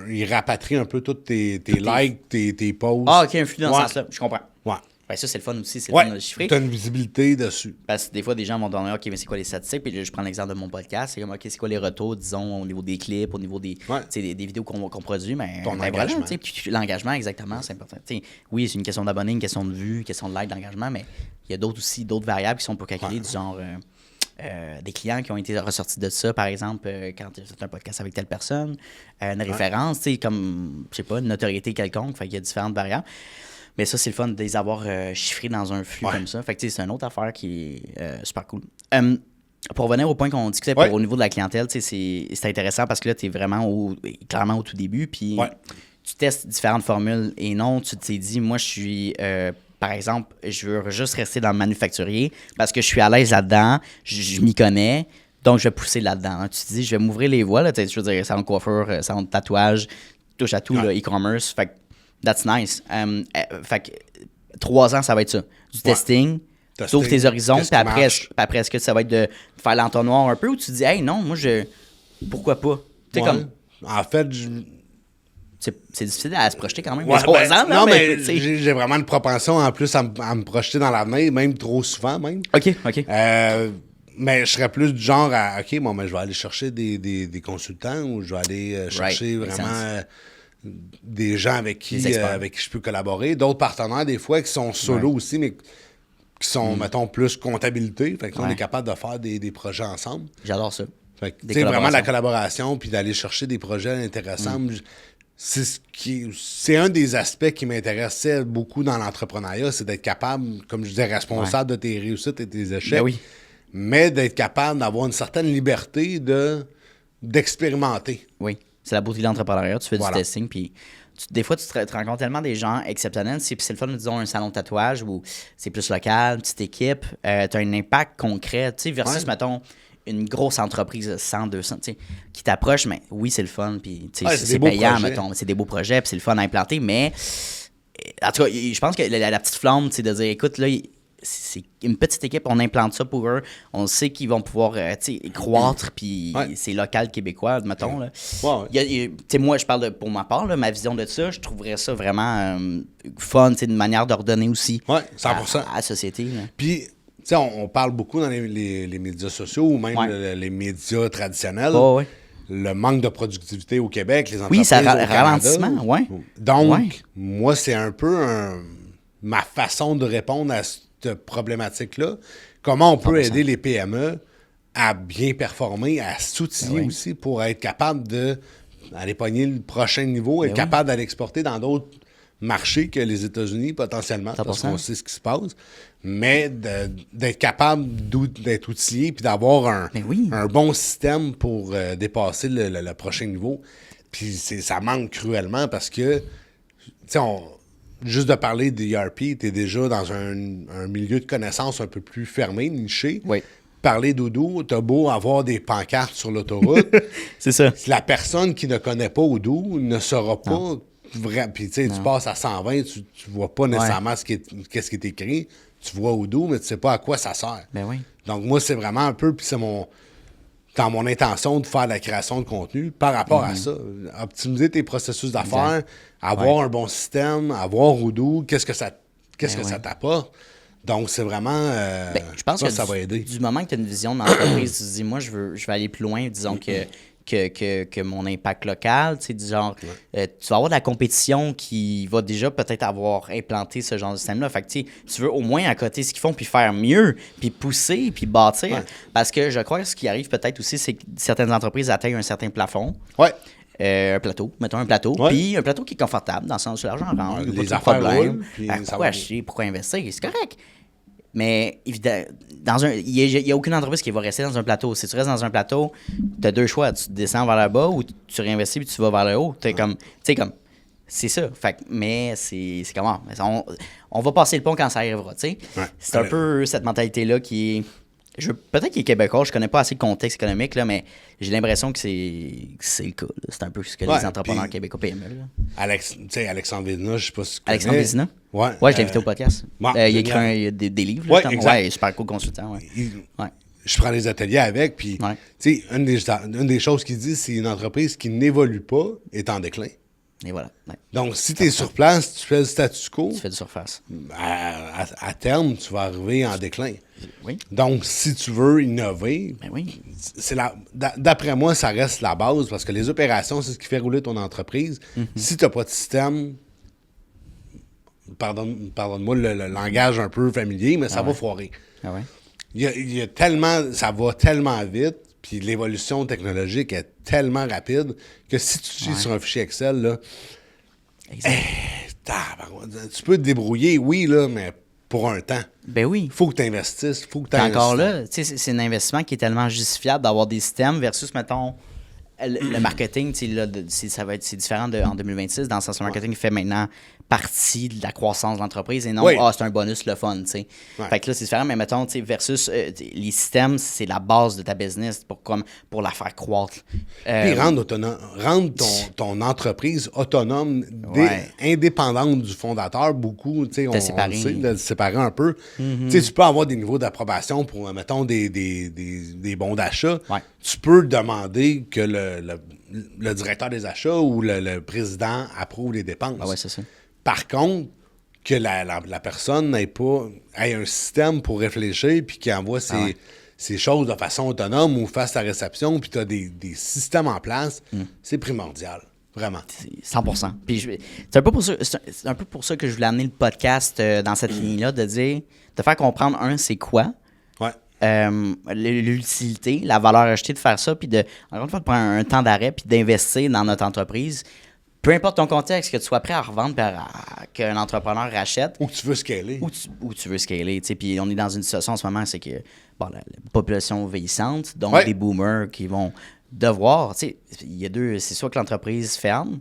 il rapatrie un peu tous tes likes, tes posts. Ah, ok, un flux dans Ouais. ce sens-là, je comprends. Ouais. Ben, ça, c'est le fun aussi, c'est le fun de le chiffrer. Tu as une visibilité dessus. Parce que des fois, des gens vont demander, OK, mais c'est quoi les statistiques? Puis là, je prends l'exemple de mon podcast. C'est comme, OK, c'est quoi les retours, disons, au niveau des clips, au niveau des, des vidéos qu'on produit? Mais ton ben, engagement. Voilà, puis l'engagement, exactement, c'est important. T'sais, oui, c'est une question d'abonnés, une question de vues, une question de like, d'engagement, mais il y a d'autres variables qui sont pour calculer, du genre des clients qui ont été ressortis de ça, par exemple, quand tu fais un podcast avec telle personne, une référence, comme, je sais pas, une notoriété quelconque, fait qu'il y a différentes variables. Mais ça, c'est le fun de les avoir chiffrés dans un flux comme ça. Fait que c'est une autre affaire qui est super cool. Pour revenir au point qu'on discutait au niveau de la clientèle, c'est intéressant parce que là, tu es vraiment clairement au tout début. Puis tu testes différentes formules et non, tu t'es dit, moi, je suis, par exemple, je veux juste rester dans le manufacturier parce que je suis à l'aise là-dedans, je m'y connais. Donc, je vais pousser là-dedans. Hein. Tu te dis, je vais m'ouvrir les voies. Là, je veux dire, salon de coiffure, salon de tatouage, touche à tout, e-commerce. Fait que that's nice. Fait que 3 ans, ça va être ça. Du testing, tu ouvres tes horizons, puis après, est-ce que ça va être de faire l'entonnoir un peu ou tu te dis, hey, non, moi, pourquoi pas? Tu sais, comme. En fait, c'est difficile à se projeter quand même. Ouais, 3 ans, non, mais j'ai j'ai vraiment une propension en plus à me projeter dans l'avenir, même trop souvent, même. OK. Mais je serais plus du genre à, OK, bon, mais je vais aller chercher des consultants ou je vais aller chercher vraiment des gens avec qui je peux collaborer. D'autres partenaires, des fois, qui sont solo aussi, mais qui sont, mettons, plus comptabilité. Fait qu'on est capable de faire des projets ensemble. J'adore ça. Fait que, tu sais, vraiment la collaboration, puis d'aller chercher des projets intéressants. C'est un des aspects qui m'intéressait beaucoup dans l'entrepreneuriat, c'est d'être capable, comme je disais, responsable de tes réussites et tes échecs. Ben oui. Mais d'être capable d'avoir une certaine liberté d'expérimenter. Oui, c'est la beauté de l'entrepreneuriat. Tu fais du testing, puis des fois, tu te rencontres tellement des gens exceptionnels. C'est le fun, disons, un salon de tatouage où c'est plus local, petite équipe. Tu as un impact concret, tu sais, versus, mettons, une grosse entreprise de 100, 200, tu sais, qui t'approche, mais oui, c'est le fun, puis c'est payant, mettons, c'est des beaux projets, puis c'est le fun à implanter, mais en tout cas, je pense que la petite flamme, tu sais, de dire, écoute, là, c'est une petite équipe, on implante ça pour eux, on sait qu'ils vont pouvoir croître, puis c'est local québécois, mettons. Là. Moi, je parle pour ma part, là, ma vision de ça, je trouverais ça vraiment fun, une manière d'ordonner aussi 100%. À la société. Là. Puis, tu sais, on parle beaucoup dans les médias sociaux ou même les médias traditionnels. Le manque de productivité au Québec, les entreprises ça au Canada. ralentissement, Donc, moi, c'est un peu ma façon de répondre à cette problématique-là. Comment on peut aider les PME à bien performer, à s'outiller aussi pour être capable d'aller pogner le prochain niveau, être capable d'aller exporter dans d'autres marchés que les États-Unis potentiellement, parce qu'on sait ce qui se passe, mais d'être capable d'être outillé puis d'avoir un bon système pour dépasser le prochain niveau. Puis ça manque cruellement parce que, tu sais, juste de parler d'ERP, tu es déjà dans un milieu de connaissances un peu plus fermé, niché. Oui. Parler d'Odoo, t'as beau avoir des pancartes sur l'autoroute. C'est ça. La personne qui ne connaît pas Odoo ne saura pas vrai. Puis tu sais, tu passes à 120, tu vois pas nécessairement qu'est-ce qui est écrit. Tu vois Odoo, mais tu sais pas à quoi ça sert. Ben oui. Donc moi, c'est vraiment un peu, puis c'est dans mon intention de faire la création de contenu par rapport à ça. Optimiser tes processus d'affaires, avoir un bon système, avoir Odoo, qu'est-ce que ça t'apporte. Donc, c'est vraiment... je pense que ça va aider. Du moment que tu as une vision d'entreprise, tu te dis, moi, je vais aller plus loin, disons que mon impact local, tu sais, du genre, tu vas avoir de la compétition qui va déjà peut-être avoir implanté ce genre de système-là. Fait que tu veux au moins accoter ce qu'ils font, puis faire mieux, puis pousser, puis bâtir. Ouais. Parce que je crois que ce qui arrive peut-être aussi, c'est que certaines entreprises atteignent un certain plafond. Ouais. Un plateau, mettons un plateau, puis un plateau qui est confortable, dans le sens où l'argent rentre, il n'y a pas de problème. Pourquoi acheter, pourquoi investir, c'est correct. Mais évidemment, il n'y a aucune entreprise qui va rester dans un plateau. Si tu restes dans un plateau, tu as 2 choix. Tu descends vers le bas ou tu réinvestis puis tu vas vers le haut. C'est ça. Fait, mais c'est comment? On va passer le pont quand ça arrivera. Ouais, c'est un peu cette mentalité-là qui est... Peut-être qu'il est québécois, je connais pas assez le contexte économique, là, mais j'ai l'impression que c'est le cas. Là. C'est un peu ce que les entrepreneurs québécois PME. Alexandre Vézina, je sais pas si tu connais. Alexandre Vézina? Ouais, je l'ai invité au podcast. Il a écrit des livres. Ouais, super cool consultant. Je prends les ateliers avec, puis une des choses qu'il dit, c'est une entreprise qui n'évolue pas est en déclin. Et voilà. Ouais. Donc, si tu es sur place, tu fais le statu quo, Tu fais du surface. à terme, tu vas arriver en déclin. Oui. Donc, si tu veux innover, Ben oui. d'après moi, ça reste la base parce que les opérations, c'est ce qui fait rouler ton entreprise. Si tu n'as pas de système, pardonne-moi le langage un peu familier, mais ça va foirer. Ah ouais. Il y a tellement, ça va tellement vite, puis l'évolution technologique est tellement rapide que si tu utilises sur un fichier Excel, là, Exact. tu peux te débrouiller, oui, là, mais pour un temps. Ben oui. Il faut que tu investisses, il faut que tu Puis aies encore là, tu sais, c'est un investissement qui est tellement justifiable d'avoir des systèmes versus, mettons, le marketing, tu sais, là, c'est différent en 2026, dans le sens où le marketing fait maintenant partie de la croissance de l'entreprise et non, c'est un bonus le fun, tu sais. Ouais. Fait que là, c'est différent, mais mettons, tu sais, versus les systèmes, c'est la base de ta business pour la faire croître. Puis rendre ton entreprise autonome, indépendante du fondateur, beaucoup, tu sais, on le sait, de le séparer un peu. Tu sais, tu peux avoir des niveaux d'approbation pour, mettons, des bons d'achat. Ouais. Tu peux demander que le directeur des achats ou le président approuve les dépenses. Ah ouais, c'est ça. Par contre, que la personne ait un système pour réfléchir puis qui envoie ces choses de façon autonome ou fasse la réception puis tu as des systèmes en place, c'est primordial. Vraiment. 100%. Puis c'est un peu pour ça que je voulais amener le podcast dans cette ligne-là, de faire comprendre, c'est quoi, l'utilité, la valeur ajoutée de faire ça, puis encore une fois, de prendre un temps d'arrêt puis d'investir dans notre entreprise. Peu importe ton contexte, que tu sois prêt à revendre qu'un entrepreneur rachète. Ou que tu veux scaler. Ou tu veux scaler. Puis on est dans une situation en ce moment, c'est que la population vieillissante, donc des boomers qui vont devoir. Il y a deux. C'est soit que l'entreprise ferme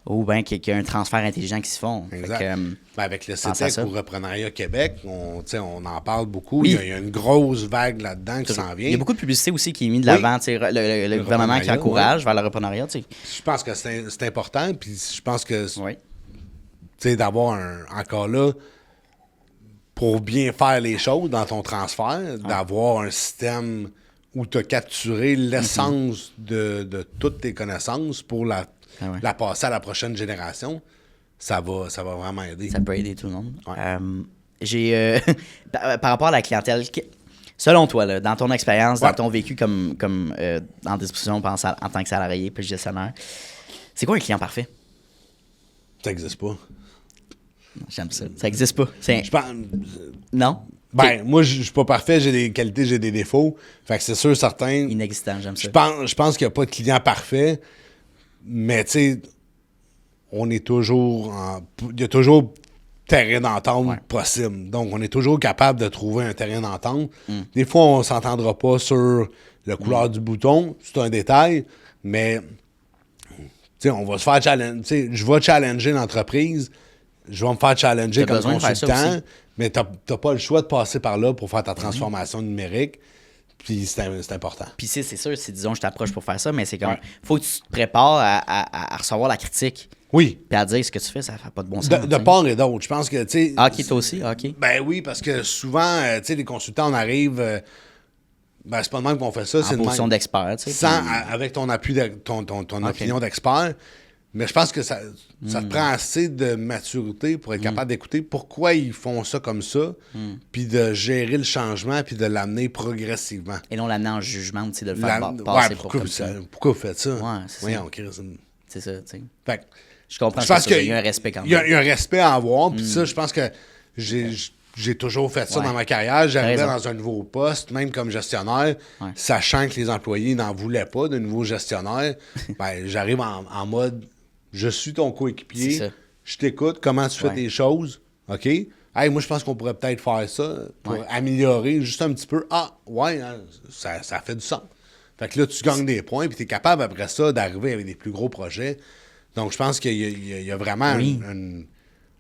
ou bien qu'il y a un transfert intelligent qui se font. Exact. Avec le CETEC ou Reprenariat Québec, on en parle beaucoup. Oui. Il y a une grosse vague là-dedans qui s'en vient. Il y a beaucoup de publicité aussi qui est mise de l'avant. Le gouvernement qui encourage vers le reprenariat. Je pense que c'est important. Puis je pense que d'avoir encore là, pour bien faire les choses dans ton transfert, d'avoir un système où tu as capturé l'essence de toutes tes connaissances pour la passer à la prochaine génération, ça va vraiment aider. Ça peut aider tout le monde. Ouais. Par rapport à la clientèle, selon toi, là, dans ton expérience, dans ton vécu comme en disposition en tant que salarié puis gestionnaire, c'est quoi un client parfait? Ça n'existe pas. J'aime ça. Ça n'existe pas. Je pense... Non? Moi, je suis pas parfait, j'ai des qualités, j'ai des défauts. Fait que c'est sûr, certain... Inexistant, j'aime ça. Je pense qu'il n'y a pas de client parfait. Mais, tu sais, on est toujours il y a toujours terrain d'entente possible. Donc, on est toujours capable de trouver un terrain d'entente. Des fois, on ne s'entendra pas sur la couleur du bouton. C'est un détail. Mais, tu sais, on va se faire challenger. Tu sais, je vais challenger l'entreprise. Je vais me faire challenger comme consultant. Mais tu n'as pas le choix de passer par là pour faire ta transformation numérique. Puis c'est important. Puis c'est sûr, disons, je t'approche pour faire ça, mais c'est comme, faut que tu te prépares à recevoir la critique. Oui. Puis à dire ce que tu fais, ça fait pas de bon sens. De part et d'autre. Je pense que, tu sais... OK, toi aussi? OK. Ben oui, parce que souvent, tu sais, les consultants, on arrive... c'est pas de même qu'on fait ça. En position d'expert, tu sais. Avec ton appui, ton opinion d'expert. Mais je pense que ça te prend assez de maturité pour être capable d'écouter pourquoi ils font ça comme ça, puis de gérer le changement, puis de l'amener progressivement. Et non l'amener en jugement, tu sais, de le faire passer pour comme ça. Pourquoi vous faites ça? Ouais, c'est ça. C'est ça, tu sais. Fait que, je comprends qu'il y a un respect quand même. Il y a un respect à avoir, puis ça, je pense que j'ai toujours fait ça dans ma carrière. J'arrivais dans un nouveau poste, même comme gestionnaire, sachant que les employés n'en voulaient pas de nouveaux gestionnaires. J'arrive en mode... Je suis ton coéquipier, je t'écoute, comment tu fais tes choses, OK? Hey, moi, je pense qu'on pourrait peut-être faire ça pour améliorer juste un petit peu. Ça fait du sens. Fait que là, tu gagnes des points, puis tu es capable, après ça, d'arriver avec des plus gros projets. Donc, je pense qu'il y a vraiment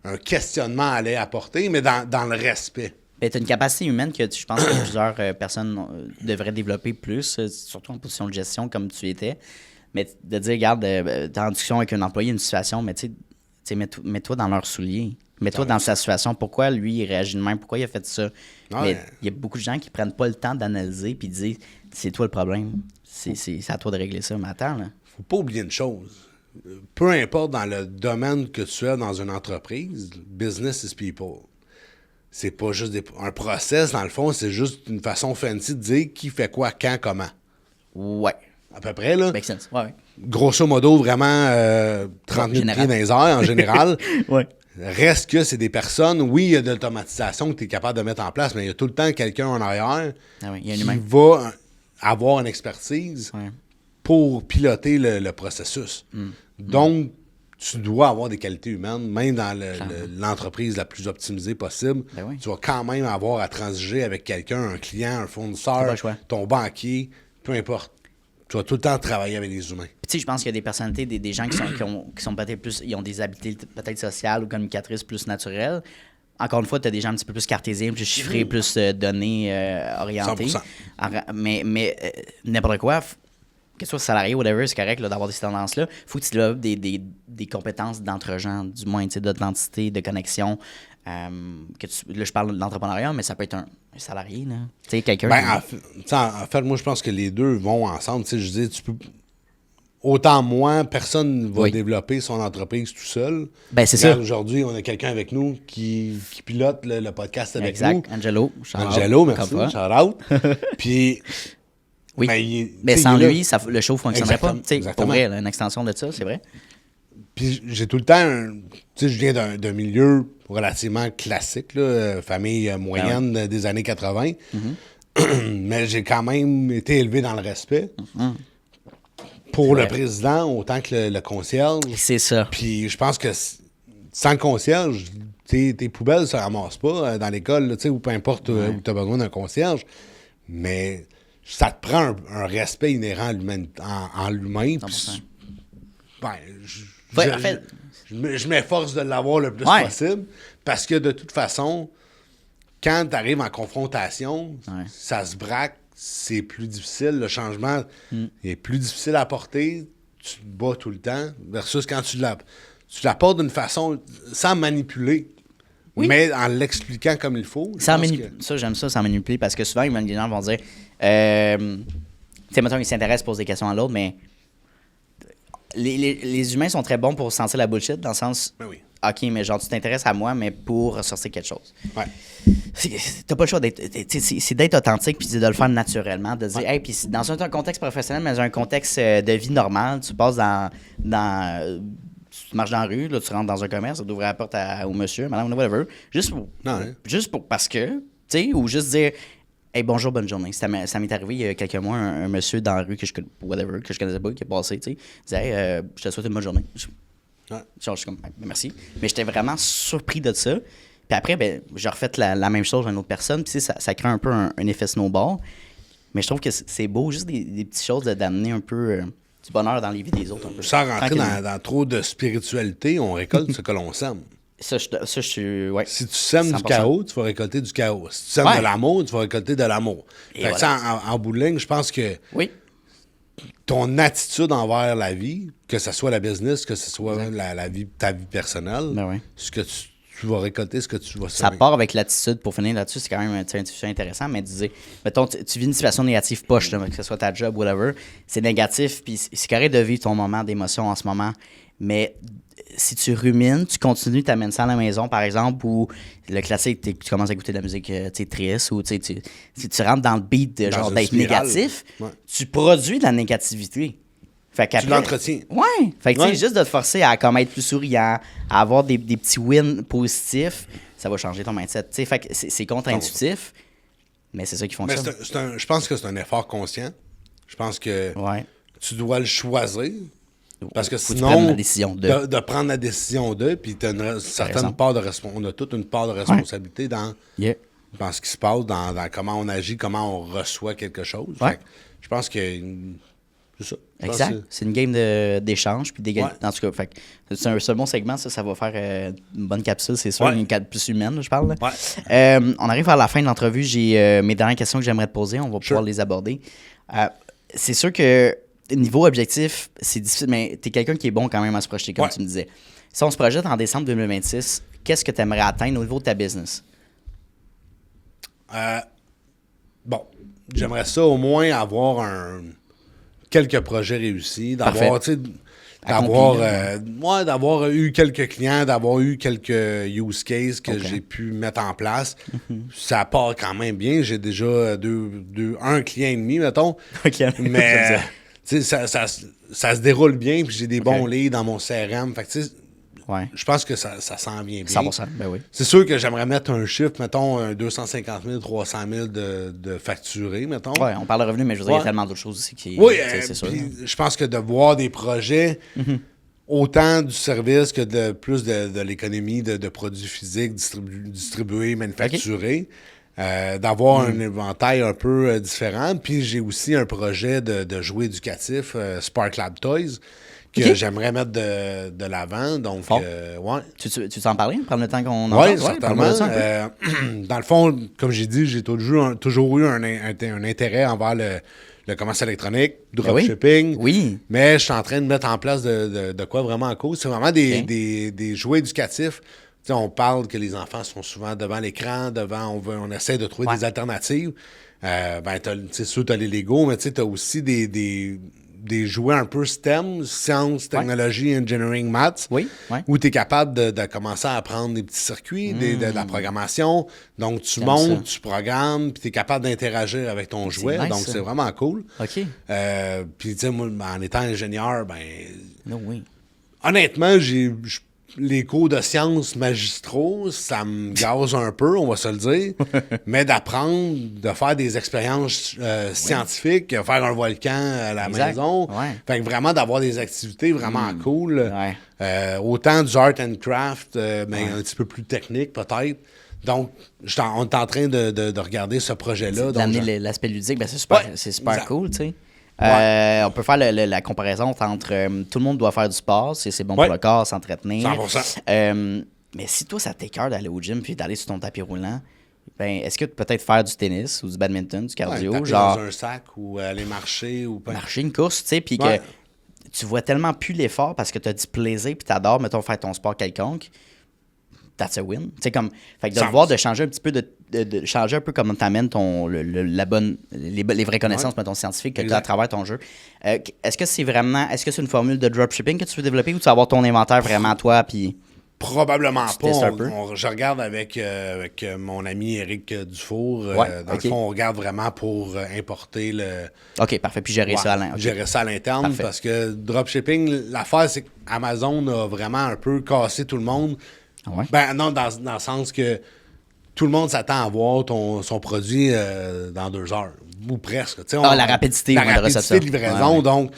un questionnement à aller apporter, mais dans le respect. Tu as une capacité humaine que je pense que plusieurs personnes devraient développer plus, surtout en position de gestion comme tu étais. Mais de dire, regarde, t'es en discussion avec un employé, une situation, mais tu sais, mets-toi dans leurs souliers. Mets-toi dans sa situation. Pourquoi lui, il réagit de même? Pourquoi il a fait ça? Mais il y a beaucoup de gens qui prennent pas le temps d'analyser puis disent, c'est toi le problème. C'est à toi de régler ça. Mais attends, là. Faut pas oublier une chose. peu importe dans le domaine que tu es dans une entreprise, business is people. C'est pas juste un process, dans le fond, c'est juste une façon fancy de dire qui fait quoi, quand, comment. Ouais. À peu près, là. Make sense. Ouais. Grosso modo, vraiment 30 000 pieds dans les airs, en général. Ouais. Reste que c'est des personnes, oui, il y a de l'automatisation que tu es capable de mettre en place, mais il y a tout le temps quelqu'un en arrière Il y a un qui humain. va avoir une expertise Ouais. pour piloter le processus. Donc, tu dois avoir des qualités humaines, même dans l'entreprise la plus optimisée possible. Ben oui. Tu vas quand même avoir à transiger avec quelqu'un, un client, un T'as pas fournisseur, le choix. ton banquier, peu importe. Tu vas tout le temps travailler avec les humains. Puis, tu sais, je pense qu'il y a des personnalités, des gens qui sont peut-être plus, ils ont des habiletés peut-être sociales ou communicatrices plus naturelles. Encore une fois, tu as des gens un petit peu plus cartésiens, plus chiffrés, plus données orientés. 100%. Mais n'importe quoi, que ce soit salarié ou whatever, c'est correct là, d'avoir ces tendances-là. Il faut que tu développes des compétences d'entre-gens, du moins, tu sais, d'authenticité, de connexion. Là, je parle de l'entrepreneuriat, mais ça peut être un salarié, là. Tu sais, quelqu'un. En fait, moi, je pense que les deux vont ensemble. Tu sais, je dis, tu peux. Autant moi, personne ne va développer son entreprise tout seul. Ben, c'est Regarde, ça. Aujourd'hui, on a quelqu'un avec nous qui pilote le podcast avec nous. Exact. Angelo, merci. Shout-out. Puis. Oui. Mais sans lui, le show ne fonctionnerait pas. Pour vrai, là, une extension de ça, c'est vrai. Puis j'ai tout le temps. Tu sais, je viens d'un milieu relativement classique, là, famille moyenne des années 80. Mais j'ai quand même été élevé dans le respect. Pour le président, autant que le concierge. C'est ça. Puis je pense que sans le concierge, tes poubelles ne se ramassent pas dans l'école, là, ou peu importe où tu as besoin d'un concierge. Mais ça te prend un respect inhérent en l'humain. Puis, je m'efforce de l'avoir le plus possible parce que de toute façon, quand tu arrives en confrontation, ça se braque, c'est plus difficile. Le changement est plus difficile à porter. Tu te bats tout le temps versus quand tu l'apportes d'une façon sans manipuler. Oui. Mais en l'expliquant comme il faut. Ça, j'aime ça, sans manipuler, parce que souvent, les gens vont dire, tu sais, mettons, ils s'intéressent, posent des questions à l'autre, mais les humains sont très bons pour sentir la bullshit, dans le sens, OK, mais genre, tu t'intéresses à moi, mais pour ressortir quelque chose. Ouais. T'as pas le choix c'est d'être authentique, puis de le faire naturellement, de dire, hey, puis dans un contexte professionnel, mais dans un contexte de vie normale, tu passes tu marches dans la rue, là, tu rentres dans un commerce, tu ouvres la porte au monsieur, madame, whatever, juste pour parce que, tu sais, ou juste dire, hey, bonjour, bonne journée. Ça m'est arrivé il y a quelques mois, un monsieur dans la rue que je connaissais pas, qui est passé, tu sais, il disait, hey, je te souhaite une bonne journée. Genre, je suis comme, merci. Mais j'étais vraiment surpris de ça. Puis après, ben, j'ai refait la même chose à une autre personne, puis ça crée un peu un effet snowball. Mais je trouve que c'est beau, juste des petites choses d'amener un peu du bonheur dans les vies des autres. Un peu. Sans rentrer dans trop de spiritualité, on récolte ce que l'on sème. Ça, je suis. Ouais, si tu sèmes 100%. Du chaos, tu vas récolter du chaos. Si tu sèmes de l'amour, tu vas récolter de l'amour. Fait ça, en bout de ligne, je pense que ton attitude envers la vie, que ce soit la business, que ce soit ta vie personnelle, ce que tu vas récolter, ce que tu vas semer. Ça part avec l'attitude, pour finir là-dessus, c'est quand même un sujet intéressant, mais mettons, tu vis une situation négative poche, là, que ce soit ta job, whatever, c'est négatif, puis c'est correct de vivre ton moment d'émotion en ce moment, mais si tu rumines, tu continues, tu amènes ça à la maison, par exemple, ou le classique, tu commences à écouter de la musique triste, ou si tu rentres dans le beat de genre d'être négatif, tu produis de la négativité. Fait tu l'entretiens. Ouais. Fait que tu sais, juste de te forcer à comme être plus souriant, à avoir des petits wins positifs, ça va changer ton mindset. T'sais, fait que c'est contre-intuitif, mais c'est ça qui fonctionne. Mais je pense que c'est un effort conscient. Je pense que tu dois le choisir. Parce que sinon, de prendre la décision d'eux, puis tu as une certaine part de responsabilité. On a toute une part de responsabilité dans ce qui se passe, dans comment on agit, comment on reçoit quelque chose. Fait que je pense que c'est ça. Exact. C'est une game d'échange. Puis en tout cas, c'est un bon segment, ça va faire une bonne capsule, c'est sûr. Une capsule plus humaine, je parle. On arrive vers la fin de l'entrevue. J'ai mes dernières questions que j'aimerais te poser. On va pouvoir les aborder. C'est sûr que niveau objectif, c'est difficile, mais tu es quelqu'un qui est bon quand même à se projeter, comme tu me disais. Si on se projette en décembre 2026, qu'est-ce que tu aimerais atteindre au niveau de ta business? Bon, j'aimerais ça au moins avoir quelques projets réussis, d'avoir, tu d'avoir eu quelques clients, d'avoir eu quelques use cases que j'ai pu mettre en place. Ça part quand même bien. J'ai déjà un client et demi, mettons. Mais ça se déroule bien, puis j'ai des bons leads dans mon CRM. Fait que tu sais, je pense que ça s'en vient bien. 100%, ben oui. C'est sûr que j'aimerais mettre un chiffre, mettons, un 250 000, 300 000 de facturés, mettons. Oui, on parle de revenus, mais je veux dire, il y a tellement d'autres choses aussi qui... Oui, c'est sûr. Je pense que de voir des projets, autant du service que de plus de l'économie de produits physiques distribués, manufacturés, d'avoir un éventail un peu différent. Puis j'ai aussi un projet de jouets éducatifs, Spark Lab Toys, que j'aimerais mettre de l'avant. Donc, Tu t'en parlais? Prendre le temps qu'on en parle? Oui, certainement. Dans le fond, comme j'ai dit, j'ai toujours eu un intérêt envers le commerce électronique, dropshipping. Oui. Mais je suis en train de mettre en place de quoi vraiment cool. C'est vraiment des jouets éducatifs. Tu sais, on parle que les enfants sont souvent devant l'écran, on essaie de trouver des alternatives. C'est sûr, tu as les Lego, mais tu sais, as aussi des jouets un peu STEM, sciences, technologie, engineering, maths, où tu es capable de commencer à apprendre des petits circuits, de la programmation. Donc, tu montes, tu programmes, puis tu es capable d'interagir avec ton jouet. Nice, donc, c'est vraiment cool. OK. Puis, tu sais, moi, en étant ingénieur, oui. Honnêtement, les cours de sciences magistraux, ça me gaze un peu, on va se le dire. Mais d'apprendre, de faire des expériences scientifiques, faire un volcan à la maison. Fait que vraiment d'avoir des activités vraiment cool. Autant du art and craft, mais un petit peu plus technique peut-être. Donc, on est en train de regarder ce projet-là. D'amener l'aspect ludique, c'est super cool, tu sais. On peut faire la comparaison entre tout le monde doit faire du sport, c'est bon pour le corps, s'entretenir. 100%. Mais si toi, ça t'écoeure d'aller au gym puis d'aller sur ton tapis roulant, est-ce que peut-être faire du tennis ou du badminton, du cardio? Genre dans un sac ou aller marcher. Marcher une course, tu sais, puis que tu vois tellement plus l'effort parce que tu as du plaisir puis tu adores, mettons, faire ton sport quelconque. That's a win. Fait que de le voir, de changer un petit peu, de changer un peu comment tu amènes les vraies connaissances, mettons, scientifiques que tu as à travers ton jeu. Est-ce que c'est une formule de dropshipping que tu veux développer ou tu vas avoir ton inventaire vraiment toi, puis... Probablement pas. Je regarde avec mon ami Éric Dufour. Dans le fond, on regarde vraiment pour importer le... OK, parfait. Puis gérer ça à l'interne. Gérer ça à l'interne. Parfait. Parce que dropshipping, l'affaire, c'est qu'Amazon a vraiment un peu cassé tout le monde. Non, dans le sens que tout le monde s'attend à voir son produit dans 2 heures. Ou presque. La rapidité de livraison. Donc,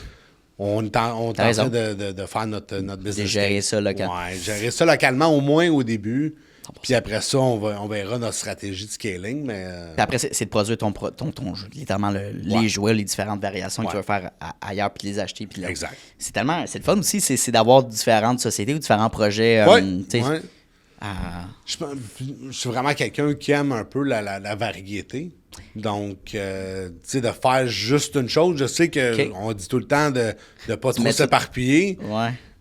on est en train de faire notre business. De gérer ça localement. Gérer ça localement, au moins au début. Puis après ça, on verra notre stratégie de scaling. Mais Puis après, c'est de produire ton jeu. Littéralement, les jouets, les différentes variations que tu vas faire ailleurs, puis les acheter. Puis exact. C'est le fun aussi, c'est d'avoir différentes sociétés ou différents projets. Je suis vraiment quelqu'un qui aime un peu la variété. Donc, tu sais, de faire juste une chose, je sais qu'on dit tout le temps de ne pas trop s'éparpiller.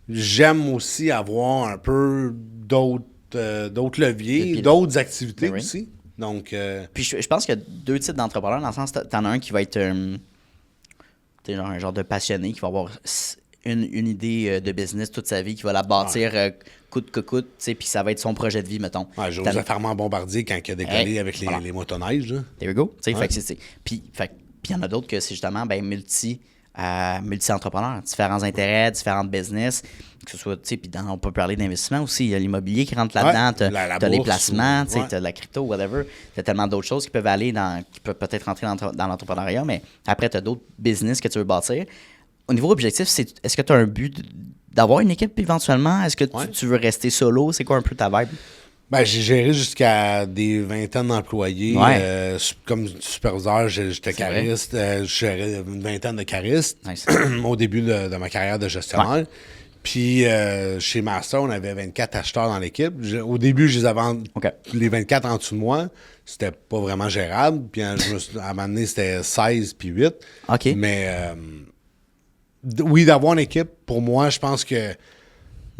J'aime aussi avoir un peu d'autres leviers, d'autres activités aussi. Donc, Puis je pense qu'il y a 2 types d'entrepreneurs, dans le sens, t'en as un qui va être un genre de passionné, qui va avoir une idée de business toute sa vie, qui va la bâtir coûte que coûte, puis ça va être son projet de vie, mettons. Joseph Armand Bombardier quand il a décollé avec les motoneiges. Là. There we go. Puis il y en a d'autres que c'est justement multi-entrepreneurs, différents intérêts, différentes business, que ce soit, puis on peut parler d'investissement aussi, il y a l'immobilier qui rentre là-dedans, t'as les placements, t'as la crypto, whatever, t'as tellement d'autres choses qui peuvent peut-être rentrer dans l'entrepreneuriat, mais après, t'as d'autres business que tu veux bâtir. Au niveau objectif, est-ce que tu as un but d'avoir une équipe éventuellement? Est-ce que tu veux rester solo? C'est quoi un peu ta vibe? J'ai géré jusqu'à des vingtaines d'employés. Comme superviseur, j'étais cariste. Je gérais une vingtaine de caristes au début de ma carrière de gestionnaire. Puis chez Master, on avait 24 acheteurs dans l'équipe. Au début, je les avais les 24 en dessous de moi. C'était pas vraiment gérable. Puis à un moment donné, c'était 16 puis 8. OK. Mais oui, d'avoir une équipe, pour moi, je pense que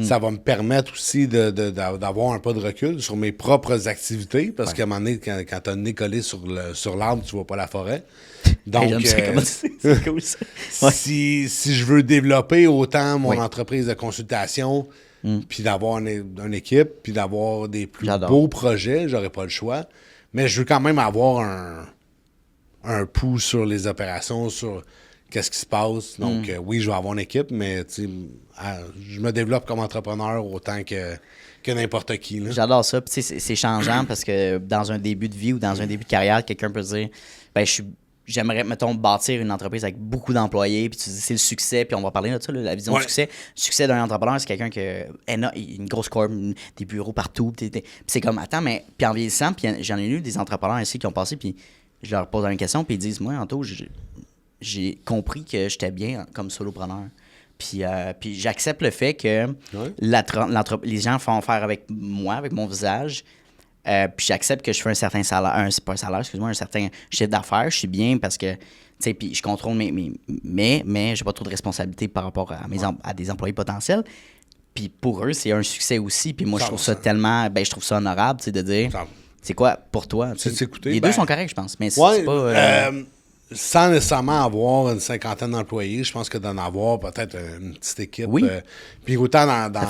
Ça va me permettre aussi d'avoir un pas de recul sur mes propres activités, parce qu'à un moment donné, quand tu as le nez collé sur l'arbre, tu vois pas la forêt. Donc, J'aime ça, comment c'est cool ça. Ouais. si je veux développer autant mon entreprise de consultation, puis d'avoir une équipe, puis d'avoir des plus beaux projets, j'aurais pas le choix. Mais je veux quand même avoir un pouls sur les opérations, sur qu'est-ce qui se passe. Donc, oui, je vais avoir une équipe, mais je me développe comme entrepreneur autant que n'importe qui. Là. J'adore ça. Puis, c'est changeant parce que dans un début de vie ou dans un début de carrière, quelqu'un peut dire ben j'aimerais, mettons, bâtir une entreprise avec beaucoup d'employés, puis tu dis c'est le succès, puis on va parler de ça, là, la vision du succès. Le succès d'un entrepreneur, c'est quelqu'un qui a une grosse corp, des bureaux partout. Puis c'est comme, attends, mais. Puis en vieillissant, puis j'en ai eu des entrepreneurs ici qui ont passé, puis je leur pose une question, puis ils disent, moi, Anto, j'ai compris que j'étais bien comme solopreneur. Puis j'accepte le fait que les gens font affaire avec moi, avec mon visage. Puis j'accepte que je fais un certain salaire, c'est pas un salaire, excuse-moi, un certain chiffre d'affaires. Je suis bien parce que, tu sais, puis je contrôle mais j'ai pas trop de responsabilité par rapport à des employés potentiels. Puis pour eux, c'est un succès aussi. Puis moi, je trouve ça tellement, je trouve ça honorable, tu sais, de dire, c'est quoi pour toi? Les deux sont corrects, je pense, mais c'est pas... sans nécessairement avoir une cinquantaine d'employés, je pense que d'en avoir peut-être une petite équipe. Oui. Puis autant dans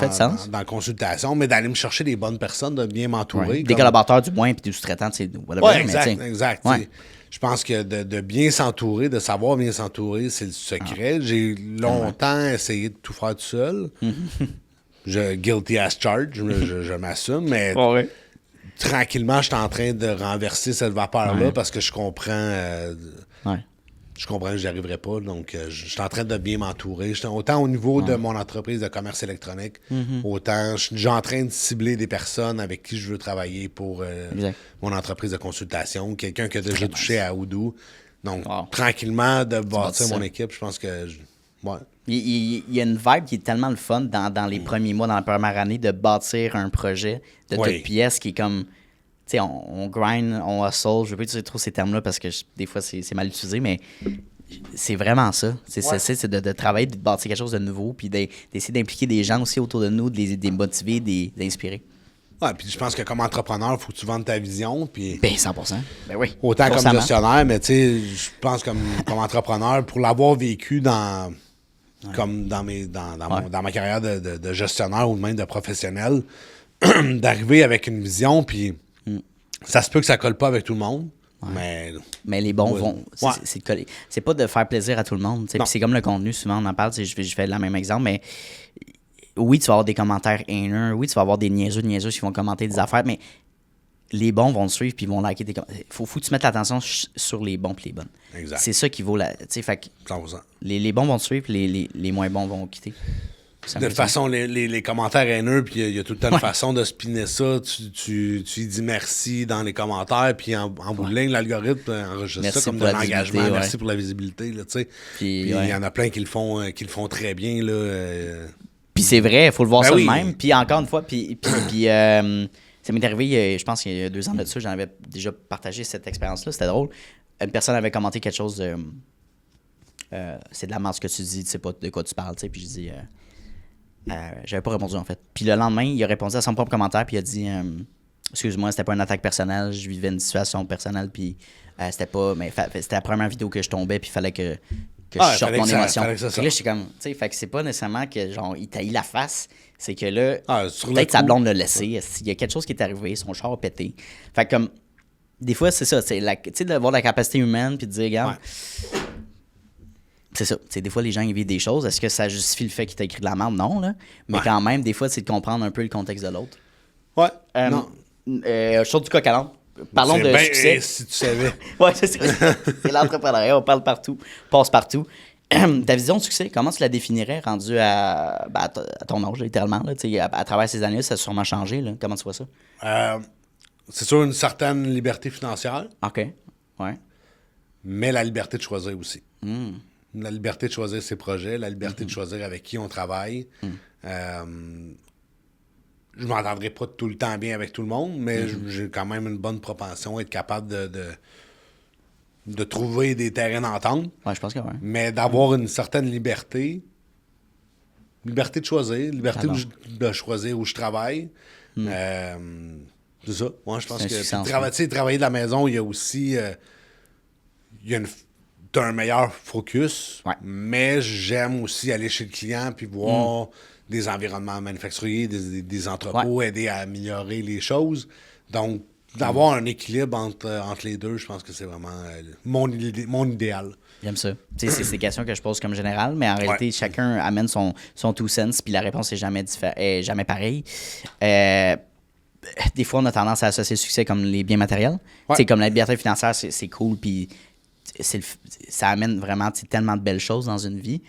la consultation, mais d'aller me chercher des bonnes personnes, de bien m'entourer. Ouais. Des collaborateurs du moins, puis des sous-traitants, tu sais, whatever. Oui, exact. Ouais. Je pense que de bien s'entourer, de savoir bien s'entourer, c'est le secret. J'ai longtemps essayé de tout faire tout seul. Guilty as charged, je m'assume, mais... Tranquillement, je suis en train de renverser cette vapeur-là parce que je comprends... Je comprends que j'y arriverai pas, donc je suis en train de bien m'entourer. Autant au niveau de mon entreprise de commerce électronique, autant je suis déjà en train de cibler des personnes avec qui je veux travailler pour mon entreprise de consultation, quelqu'un qui a déjà touché à Odoo. Donc, tranquillement, de bâtir mon équipe, je pense que... Il y a une vibe qui est tellement le fun dans les premiers mois, dans la première année, de bâtir un projet de toute pièce qui est comme... Tu sais, on grind, on hustle. Je veux pas utiliser trop ces termes-là parce que des fois, c'est mal utilisé, mais c'est vraiment ça. C'est de travailler, de bâtir quelque chose de nouveau, puis d'essayer d'impliquer des gens aussi autour de nous, de les motiver, de les inspirer. Ouais, puis je pense que comme entrepreneur, il faut que tu vendes ta vision. Puis 100%. Ben oui. Autant comme gestionnaire, mais tu sais, je pense comme entrepreneur, pour l'avoir vécu comme dans ma carrière de gestionnaire ou même de professionnel, d'arriver avec une vision, puis ça se peut que ça colle pas avec tout le monde, mais les bons vont... C'est de coller. C'est pas de faire plaisir à tout le monde. Puis c'est comme le contenu, souvent on en parle, je fais le même exemple, mais oui, tu vas avoir des commentaires haineux, oui, tu vas avoir des niaiseux qui vont commenter des affaires, mais les bons vont te suivre puis vont liker tes commentaires. Faut que tu mettes l'attention sur les bons puis les bonnes. Exact. C'est ça qui vaut la... Tu sais, fait que 100%. les bons vont te suivre puis les moins bons vont quitter. De toute façon, les commentaires haineux, puis il y a tout le temps une façon de spinner ça. Tu dis merci dans les commentaires, puis en bout de ligne, l'algorithme enregistre ça comme de l'engagement. Merci pour la visibilité. Là, puis il y en a plein qui le font très bien. Puis c'est vrai, il faut le voir ça de même. Puis encore une fois, ça m'est arrivé, je pense qu'il y a 2 ans de ça, j'en avais déjà partagé cette expérience-là. C'était drôle. Une personne avait commenté quelque chose de... c'est de la merde ce que tu dis, tu sais pas de quoi tu parles. Puis je dis... j'avais pas répondu en fait. Puis le lendemain, il a répondu à son propre commentaire puis il a dit excuse-moi, c'était pas une attaque personnelle, je vivais une situation personnelle puis c'était pas mais c'était la première vidéo que je tombais puis il fallait que je sorte mon émotion. Puis là j'étais comme tu sais, fait que c'est pas nécessairement que genre il taillit la face, c'est que là peut-être sa blonde l'a laissé, il y a quelque chose qui est arrivé, son char a pété. Fait que comme des fois c'est ça, tu sais d'avoir la capacité humaine puis de dire regarde c'est ça. T'sais, des fois, les gens ils vivent des choses. Est-ce que ça justifie le fait qu'il t'a écrit de la merde? Non, là. Mais quand même, des fois, c'est de comprendre un peu le contexte de l'autre. Ouais. Non. Chose du coq à l'âne. Parlons de succès. Si tu savais. Ouais, c'est l'entrepreneuriat. On parle partout. On passe partout. Ta vision de succès, comment tu la définirais rendu à ton âge, littéralement? Là, à travers ces années, ça a sûrement changé. Là. Comment tu vois ça? C'est sûr, une certaine liberté financière. OK. Ouais. Mais la liberté de choisir aussi. La liberté de choisir ses projets, la liberté de choisir avec qui on travaille. Je m'entendrai pas tout le temps bien avec tout le monde, mais j'ai quand même une bonne propension à être capable de trouver des terrains d'entente. Ouais, je pense que oui. Mais d'avoir une certaine liberté, liberté de choisir, liberté J'adore. de choisir où je travaille. C'est ça. Moi, je pense C'est un que succès en puis soi. travailler de la maison, il y a aussi t'as un meilleur focus, Ouais. mais j'aime aussi aller chez le client puis voir des environnements manufacturiers, des entrepôts, aider à améliorer les choses. Donc, d'avoir un équilibre entre les deux, je pense que c'est vraiment mon idéal. J'aime ça. Tu sais, c'est des questions que je pose comme général, mais en réalité, chacun amène son two cents, puis la réponse est est jamais pareille. Des fois, on a tendance à associer le succès comme les biens matériels. Ouais. Tu sais, comme la liberté financière, c'est cool, puis ça amène vraiment tellement de belles choses dans une vie.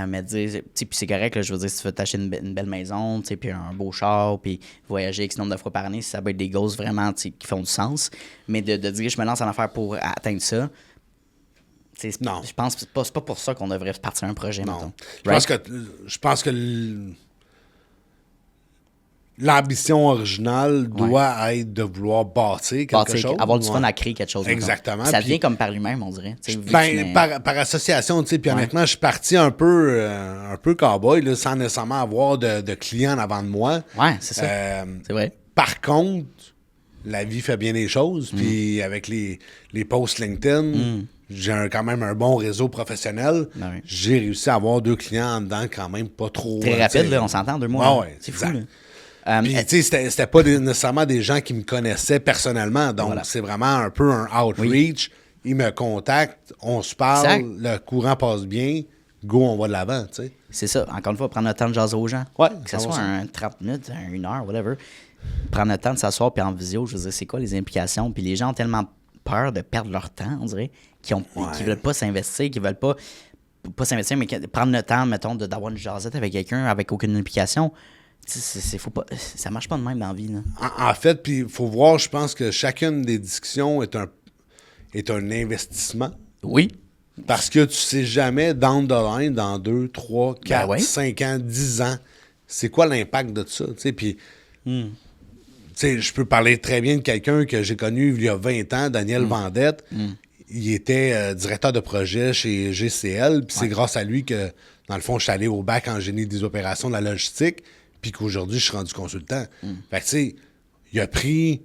Mais dire, tu sais, puis c'est correct, là, je veux dire, si tu veux t'acheter une belle maison, tu sais, puis un beau char, puis voyager X nombre de fois par année, ça peut être des goals vraiment tu sais, qui font du sens. Mais de dire, je me lance en affaires pour atteindre ça, Non. je pense que c'est pas pour ça qu'on devrait partir un projet, mettons. Non. Right? Je pense que l'ambition originale doit être de vouloir bâtir quelque chose. Avoir du fun à créer quelque chose. Exactement. Mettons. Ça Puis- vient comme par lui-même, on dirait. Tu sais, vu que Ben, tu par association, tu sais, puis honnêtement, je suis parti un peu cowboy, là, sans nécessairement avoir de clients en avant de moi. Ouais, c'est ça. C'est vrai. Par contre, la vie fait bien les choses, puis avec les posts LinkedIn, j'ai quand même un bon réseau professionnel. Ben oui. J'ai réussi à avoir 2 clients en dedans quand même pas trop... Très tu rapide, sais. là, on s'entend en 2 mois. Ah là. ouais, C'est fou, exact. là. Puis, tu sais, c'était pas nécessairement des gens qui me connaissaient personnellement. Donc, Voilà. c'est vraiment un peu un outreach. Ils me contactent, on se parle, Exact. le courant passe bien, go, on va de l'avant, tu sais. C'est ça. Encore une fois, prendre le temps de jaser aux gens. Ouais, Que ce soit 100%. un 30 minutes, une heure, whatever. Prendre le temps de s'asseoir puis en visio, je veux dire, c'est quoi les implications? Puis les gens ont tellement peur de perdre leur temps, on dirait, qui veulent pas s'investir, qui veulent pas s'investir, mais prendre le temps, mettons, d'avoir une jasette avec quelqu'un avec aucune implication. Faut pas, ça marche pas de même dans la vie. Là. En fait, puis il faut voir, je pense que chacune des discussions est un investissement. Oui. Parce que tu sais jamais, down the line, dans 2, 3, 4, ouais. 5 ans, 10 ans, c'est quoi l'impact de ça, tu sais, puis... Tu sais, je peux parler très bien de quelqu'un que j'ai connu il y a 20 ans, Daniel Vendette. Il était directeur de projet chez GCL, puis c'est grâce à lui que, dans le fond, je suis allé au bac en génie des opérations de la logistique, puis qu'aujourd'hui, je suis rendu consultant. Fait que, tu sais, il a pris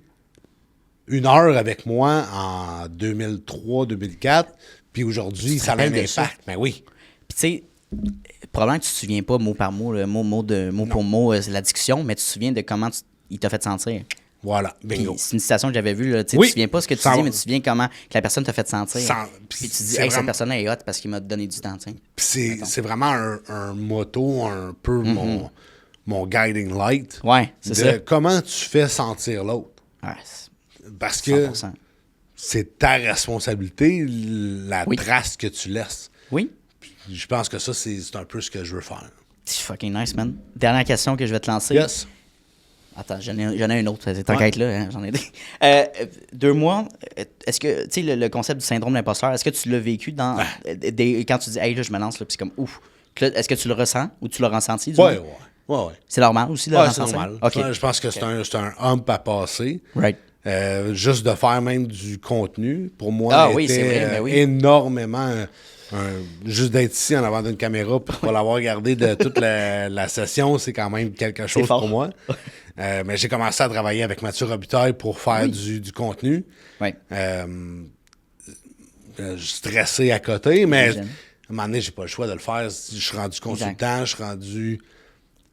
1 heure avec moi en 2003-2004, puis aujourd'hui, te ça a un rappelles de impact. ça? Ben oui. Puis tu sais, probablement que tu te souviens pas mot par mot, mot pour mot, la discussion, mais tu te souviens de comment il t'a fait sentir. Voilà, Puis bingo. c'est une citation que j'avais vue, là, tu sais, Oui. tu te souviens pas ce que tu Sans- dis, mais tu te souviens comment que la personne t'a fait sentir. Puis Puis tu te dis, c'est hey, cette vraiment- personne-là est hot parce qu'il m'a donné du temps, tu sais. Puis c'est vraiment un motto, un peu mon guiding light. Ouais, c'est de ça. comment tu fais sentir l'autre. Ouais, Parce que 100%. c'est ta responsabilité, la Oui. trace que tu laisses. Oui. Je pense que ça, c'est un peu ce que je veux faire. C'est fucking nice, man. Dernière question que je vais te lancer. Yes. Attends, j'en ai une autre. C'est Ouais. là, hein, j'en ai deux. 2 mois, est-ce que, tu sais, le concept du syndrome de l'imposteur, est-ce que tu l'as vécu dans quand tu dis, hey, là, je me lance, là, puis c'est comme, ouf. Là, est-ce que tu le ressens ou tu l'as ressenti? Du Ouais, moins? ouais. C'est normal aussi de le Ouais, c'est ressentir? normal. OK. Je pense que c'est un hump à passer. Right. Juste de faire même du contenu, pour moi, Ah oui, était c'est vrai, ben oui. énormément... juste d'être ici en avant d'une caméra pour pas l'avoir regardé de toute la session, c'est quand même quelque chose fort. pour moi. Mais j'ai commencé à travailler avec Mathieu Robitaille pour faire du contenu. Ouais. Stressé à côté, mais à J'imagine. un moment donné, j'ai pas le choix de le faire. Je suis rendu consultant, je suis rendu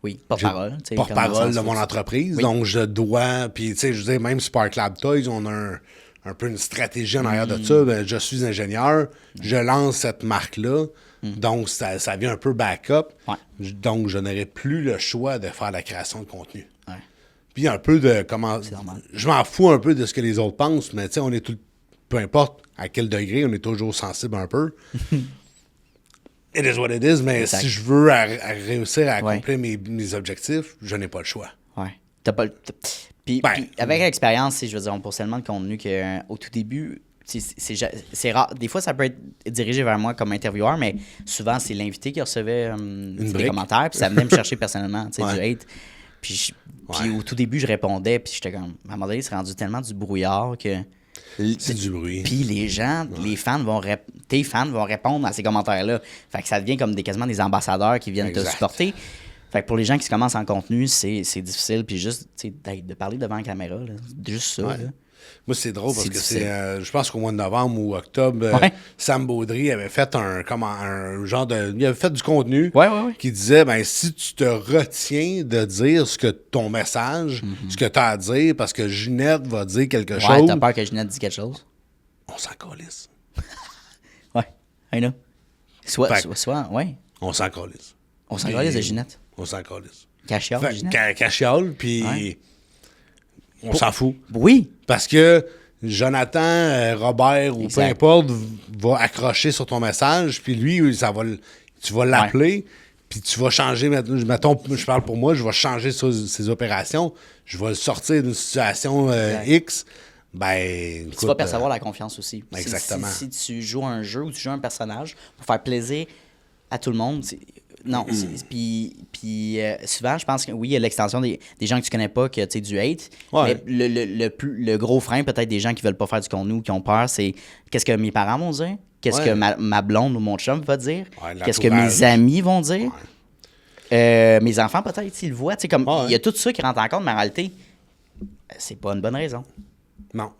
Oui, porte-parole. tu sais, comme dans porte-parole le de sens mon où- entreprise. Oui. Donc, je dois... Puis, tu sais, je veux dire, même Spark Lab Toys, on a un peu une stratégie en arrière de ça. Ben, je suis ingénieur, je lance cette marque-là. Donc, ça vient un peu backup. Ouais. Donc, je n'aurai plus le choix de faire la création de contenu. Ouais. Puis, un peu de comment... normal. Je m'en fous un peu de ce que les autres pensent, mais tu sais, on est tout... Peu importe à quel degré, on est toujours sensible un peu. It is what it is, mais Exact. si je veux réussir à Ouais. accomplir mes objectifs, je n'ai pas le choix. Ouais. T'as pas le. Puis, Ben, puis avec l'expérience, je veux dire, on pose tellement de contenu qu'au tout début, c'est rare. Des fois, ça peut être dirigé vers moi comme intervieweur, mais souvent, c'est l'invité qui recevait des brique. commentaires, puis ça venait me chercher personnellement, tu sais, Ouais. du hate. Puis Ouais. au tout début, je répondais, puis j'étais comme. À un moment donné, c'est rendu tellement du brouillard que. C'est du bruit. Puis les gens, les fans tes fans vont répondre à ces commentaires-là. Fait que ça devient comme quasiment des ambassadeurs qui viennent te Exact. supporter. Fait que pour les gens qui se commencent en contenu, c'est difficile. Puis juste, tu sais, de parler devant la caméra, là, juste ça. Ouais. Là. Moi, c'est drôle parce C'est que difficile. je pense qu'au mois de novembre ou octobre, Ouais. Sam Baudry avait fait un genre de. Il avait fait du contenu Ouais. qui disait ben, si tu te retiens de dire ce que ton message, ce que tu as à dire, parce que Ginette va dire quelque Ouais, chose, t'as peur que Ginette dise quelque chose? on s'en calisse. Ouais, I know. Fait que- Soit, ouais. On s'en calisse. On s'en Puis, calisse de Ginette. On s'en calisse. Cachiole, Fait Ginette. Cachiole, puis Ouais. on s'en fout. Oui. Parce que Jonathan, Robert ou Exact. peu importe va accrocher sur ton message, puis lui, tu vas l'appeler, puis tu vas changer, mettons, je parle pour moi, je vais changer ses opérations, je vais le sortir d'une situation X, ben... Tu vas percevoir la confiance aussi. Exactement. Si tu joues un jeu ou tu joues un personnage pour faire plaisir à tout le monde, puis souvent, je pense que oui, il y a l'extension des gens que tu connais pas, que tu sais, du hate. Ouais. Mais le gros frein, peut-être des gens qui veulent pas faire du contenu ou qui ont peur, c'est qu'est-ce que mes parents vont dire? Qu'est-ce que ma blonde ou mon chum va dire? Ouais, Qu'est-ce que mes amis vont dire? Mes enfants, peut-être, s'ils le voient. Tu sais, comme il y a tout ça qui rentre en compte, mais en réalité, c'est pas une bonne raison. Non.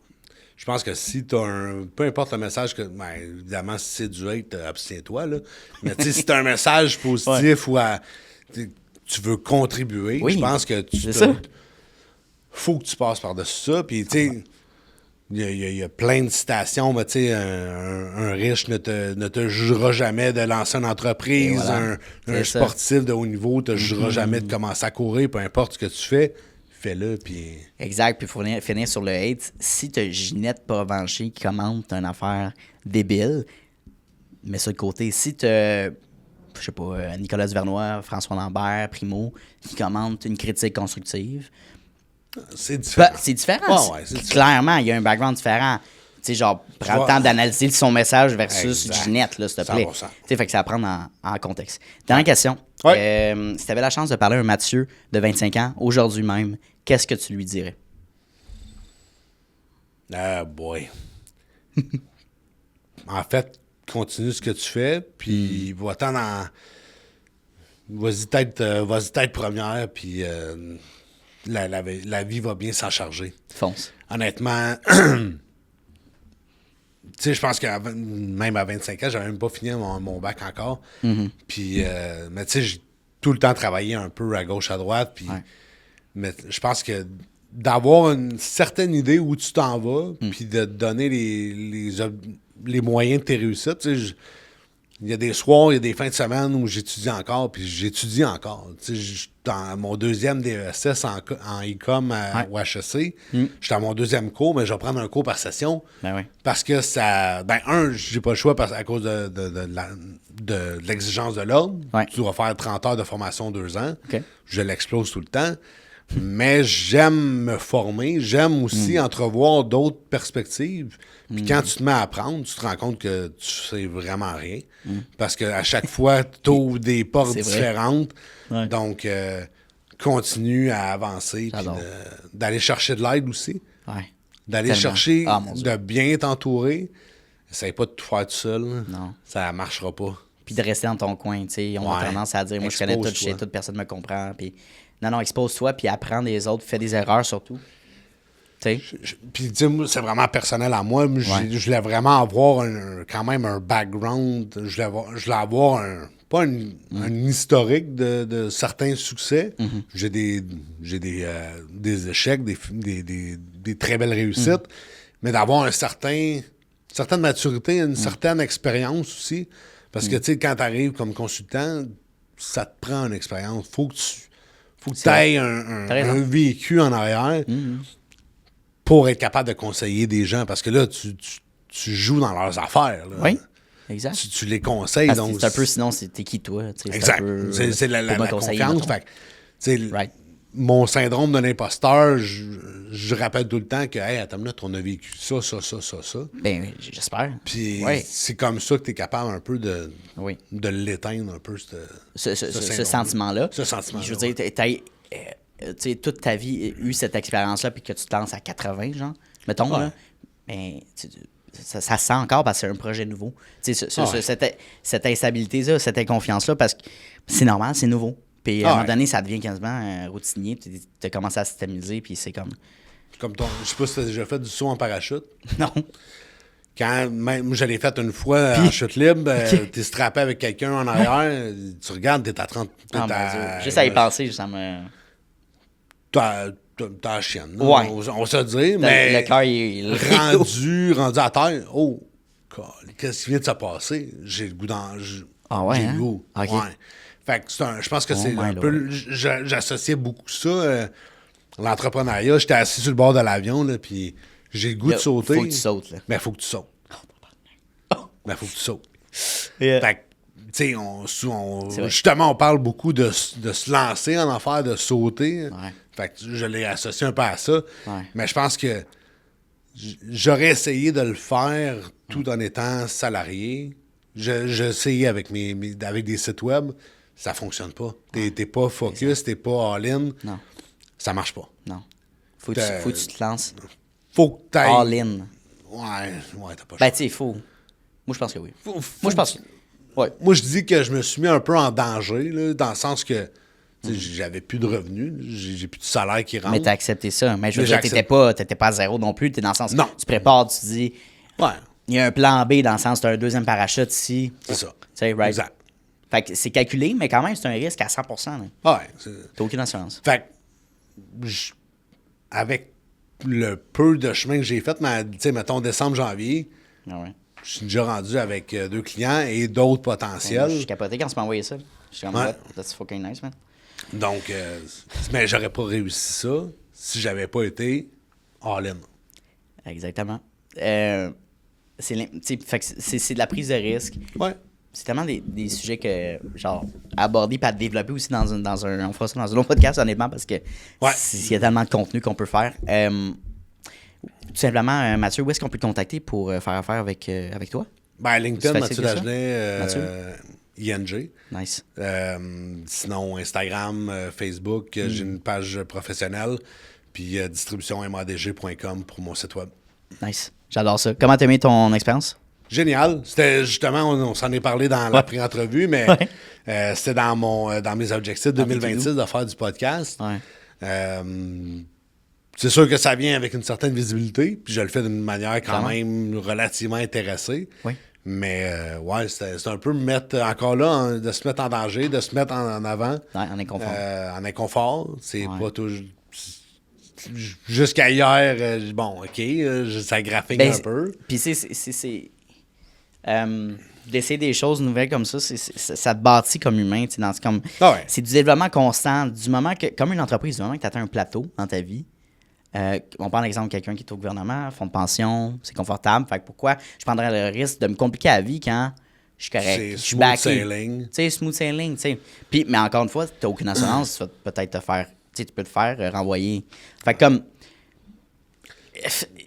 Je pense que si tu as peu importe le message que. Ben, évidemment, si c'est du hate, abstiens-toi, là. Mais tu sais, si tu as un message positif ou tu veux contribuer, Oui, je pense que c'est ça. faut que tu passes par-dessus ça. Puis, tu sais, il y a plein de citations, mais tu sais, un riche ne te jugera jamais de lancer une entreprise, Et voilà. un C'est sportif de haut niveau ne te jugera jamais de commencer à courir, peu importe ce que tu fais, fais-le, puis... Exact. Puis pour finir sur le hate, si tu as Ginette Provencher qui commente une affaire débile, mets ça de côté. Si tu je sais pas, Nicolas Duvernois, François Lambert, Primo, qui commentent une critique constructive, C'est différent. c'est différent. Ouais, c'est Clairement, il y a un background différent. Tu sais, genre, prends le temps d'analyser son message versus Exact. Ginette, là, s'il te plaît. 100%. Tu sais, fait que c'est à prendre en contexte. Dernière question. Ouais. Si tu avais la chance de parler à un Mathieu de 25 ans, aujourd'hui même, qu'est-ce que tu lui dirais? Ah, boy. En fait, continue ce que tu fais, puis va-t'en dans... Vas-y tête première, puis la vie va bien s'en charger. Fonce. Honnêtement, tu sais, je pense que même à 25 ans, j'avais même pas fini mon bac encore. Puis, mais tu sais, j'ai tout le temps travaillé un peu à gauche, à droite, puis... Ouais. Mais je pense que d'avoir une certaine idée où tu t'en vas, puis de te donner les moyens de tes réussites. Tu sais, il y a des soirs, il y a des fins de semaine où j'étudie encore, puis j'étudie encore. Tu sais, dans mon deuxième DESS en e-com au HEC, j'étais à mon deuxième cours, mais je vais prendre un cours par session. Ben oui. Parce que ça... Ben, j'ai pas le choix à cause de l'exigence de l'ordre. Ouais. Tu dois faire 30 heures de formation 2 ans. OK. Je l'explose tout le temps. Mais j'aime me former. J'aime aussi entrevoir d'autres perspectives. Puis quand tu te mets à apprendre, tu te rends compte que tu sais vraiment rien. Parce qu'à chaque fois, tu ouvres des portes C'est vrai. différentes. Ouais. Donc, continue à avancer. Puis J'adore. d'aller chercher de l'aide aussi. Ouais. D'aller Tellement. chercher Ah, mon Dieu. de bien t'entourer. Essaye pas de tout faire tout seul. Non. Ça marchera pas. Puis de rester dans ton coin, tu sais. On a Ouais. tendance à dire, moi, je connais tout, je Expose-toi. sais tout, personne ne me comprend. Puis non, expose-toi, puis apprends des autres, fais des erreurs surtout. Tu sais. Puis, tu sais, moi, c'est vraiment personnel à moi. Moi, Ouais. je voulais vraiment avoir quand même un background. Je voulais avoir pas un historique de certains succès. J'ai des échecs, des très belles réussites. Mais d'avoir certaine maturité, une certaine expérience aussi. Parce que, tu sais, quand tu arrives comme consultant, ça te prend une expérience. Faut que tu aies T'as raison. un vécu en arrière pour être capable de conseiller des gens. Parce que là, tu joues dans leurs affaires. Là. Oui, exact. Tu les conseilles. Parce que Donc, c'est un peu, sinon, t'es qui toi? Tu sais, exact. un peu, C'est la faut me conseiller, confiance. mettons. Fait que, tu sais, Right. mon syndrome de l'imposteur, je rappelle tout le temps que, hey, attends une minute, on a vécu ça. Ben, j'espère. Puis Ouais. c'est comme ça que tu es capable un peu Oui. de l'éteindre un peu. Ce syndrome-là. sentiment-là. Ce sentiment-là, Je veux dire, t'as tu sais, toute ta vie eu cette expérience-là, puis que tu te lances à 80, genre, mettons, Ouais. là, ben, ça se sent encore parce que c'est un projet nouveau. Tu sais, Ouais. cette instabilité-là, cette inconfiance-là, parce que c'est normal, c'est nouveau. Puis à un moment donné, ça devient quasiment routinier. Tu as commencé à systémiser, puis c'est comme... Comme je sais pas si tu as déjà fait du saut en parachute. Non. Quand même, je l'ai fait une fois en chute libre, t'es strappé avec quelqu'un en arrière, tu regardes, t'es à 30... Juste à y penser, ça me... T'as la chienne. Ouais. On va se dire, mais... Le cœur, il... rendu à terre, oh, qu'est-ce qui vient de se passer? J'ai le goût Ah ouais, j'ai hein? le goût. OK. Ouais. Fait que je pense que c'est un peu... J'associais beaucoup ça, l'entrepreneuriat. J'étais assis sur le bord de l'avion, là, puis j'ai le goût de sauter. Faut que tu sautes, là. Mais faut que tu sautes. Mais faut que tu sautes. Yeah. Fait que, tu sais, justement, on parle beaucoup de se lancer en affaires, de sauter. Ouais. Fait que je l'ai associé un peu à ça. Ouais. Mais je pense que j'aurais essayé de le faire tout en étant salarié. J'ai essayé avec avec des sites web. Ça fonctionne pas. T'es pas focus, t'es pas all-in. Non. Ça marche pas. Non. Faut que tu te lances. Faut que t'ailles... All-in. Ouais, t'as pas Ben, tu sais, il faut. Moi, je pense que oui. Moi, je pense que... Ouais. Moi, je dis que je me suis mis un peu en danger, là, dans le sens que j'avais plus de revenus. J'ai plus de salaire qui rentre. Mais t'as accepté ça. Mais je veux dire, t'étais pas à zéro non plus. T'es dans le sens... Non. Tu prépares, tu te dis... Ouais. Il y a un plan B dans le sens, t'as un deuxième parachute ici. C'est ça. Tu sais, right? Exact. Fait que c'est calculé, mais quand même, c'est un risque à 100%. Là. Ouais. T'as aucune assurance. Fait que, avec le peu de chemin que j'ai fait, tu sais, mettons décembre-janvier, Ah ouais. je suis déjà rendu avec 2 clients et d'autres potentiels. Je suis capoté quand tu m'as envoyé ça. Je suis comme, Ouais. that's fucking nice, man. Donc, mais j'aurais pas réussi ça si j'avais pas été all-in. Exactement. C'est de la prise de risque. Ouais. C'est tellement des sujets que, genre, aborder et à développer aussi dans un... On fera ça dans un autre podcast, honnêtement, parce que il y a tellement de contenu qu'on peut faire. Tout simplement, Mathieu, où est-ce qu'on peut te contacter pour faire affaire avec toi? Ben, LinkedIn, Mathieu Dagenet, ING. Nice. Sinon, Instagram, Facebook, j'ai une page professionnelle, puis distributionmadg.com pour mon site web. Nice. J'adore ça. Comment t'as aimé ton expérience? Génial. C'était justement, on s'en est parlé dans la pré-entrevue, mais c'était dans mes objectifs 2026 de faire du podcast. Ouais. C'est sûr que ça vient avec une certaine visibilité, puis je le fais d'une manière quand même relativement intéressée. Oui. Mais c'est un peu de se mettre en danger, de se mettre en avant. Ouais, en inconfort. En inconfort. C'est pas toujours... Jusqu'à hier, bon, OK, ça graphique un peu. Puis c'est d'essayer des choses nouvelles comme ça, ça te bâtit comme humain. C'est du développement constant. Du moment que, comme une entreprise, du moment que tu atteins un plateau dans ta vie, on prend l'exemple de quelqu'un qui est au gouvernement, fonds de pension, c'est confortable. Fait que pourquoi je prendrais le risque de me compliquer la vie quand je suis correct? C'est je suis smooth sailing. Tu sais, smooth sailing, tu sais. Puis, mais encore une fois, tu n'as aucune assurance, tu vas peut-être te faire... Tu peux te faire renvoyer. Fait que comme...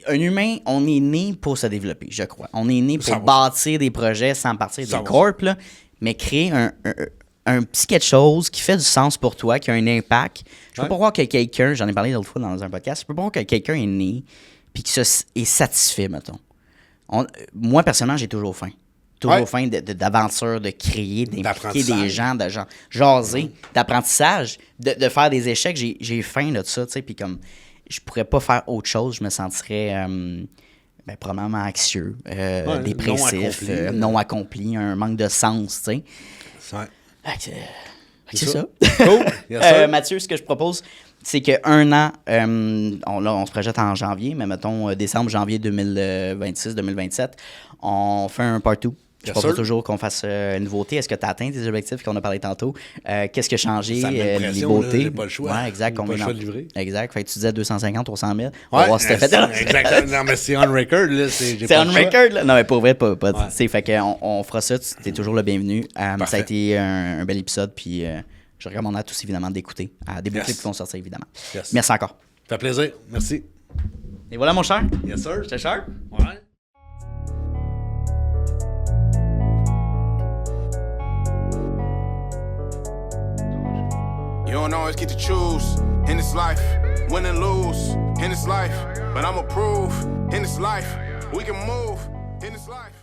Un humain, on est né pour se développer, je crois. On est né pour bâtir des projets sans partir des corps, là, mais créer un petit quelque chose qui fait du sens pour toi, qui a un impact. Je peux pas croire que quelqu'un, j'en ai parlé l'autre fois dans un podcast, je peux pas croire que quelqu'un est né puis qui est satisfait, mettons. Moi, personnellement, j'ai toujours faim. Toujours faim d'aventure, de créer, d'impliquer des gens, de jaser, d'apprentissage, de faire des échecs. J'ai faim de ça, tu sais, puis comme je pourrais pas faire autre chose, je me sentirais probablement anxieux, dépressif, non accompli, un manque de sens, tu sais. Ouais. C'est ça. Cool. Yes, Mathieu, ce que je propose, c'est qu'un an, on se projette en janvier, mais mettons décembre, janvier 2026-2027, on fait un part-2. Je propose toujours qu'on fasse une nouveauté. Est-ce que tu as atteint tes objectifs qu'on a parlé tantôt? Qu'est-ce qui a changé? Les beautés. J'ai pas le choix. Ouais, exact. J'ai pas le choix de livrer. Exact. Fait que tu disais 250, 300 000. On va voir si t'as fait. Exactement. Non, mais c'est on record. Là. C'est on record. Là. Non, mais pour vrai, pas. Fait qu'on fera ça. Tu es toujours le bienvenu. Ça a été un bel épisode. Puis je recommande à tous, évidemment, d'écouter. Des boucles qui vont sortir, évidemment. Yes. Merci encore. Ça fait plaisir. Merci. Et voilà, mon cher. Yes, sir. J'étais cher? Ouais. You don't always get to choose in this life, win and lose in this life. But I'ma prove in this life, we can move in this life.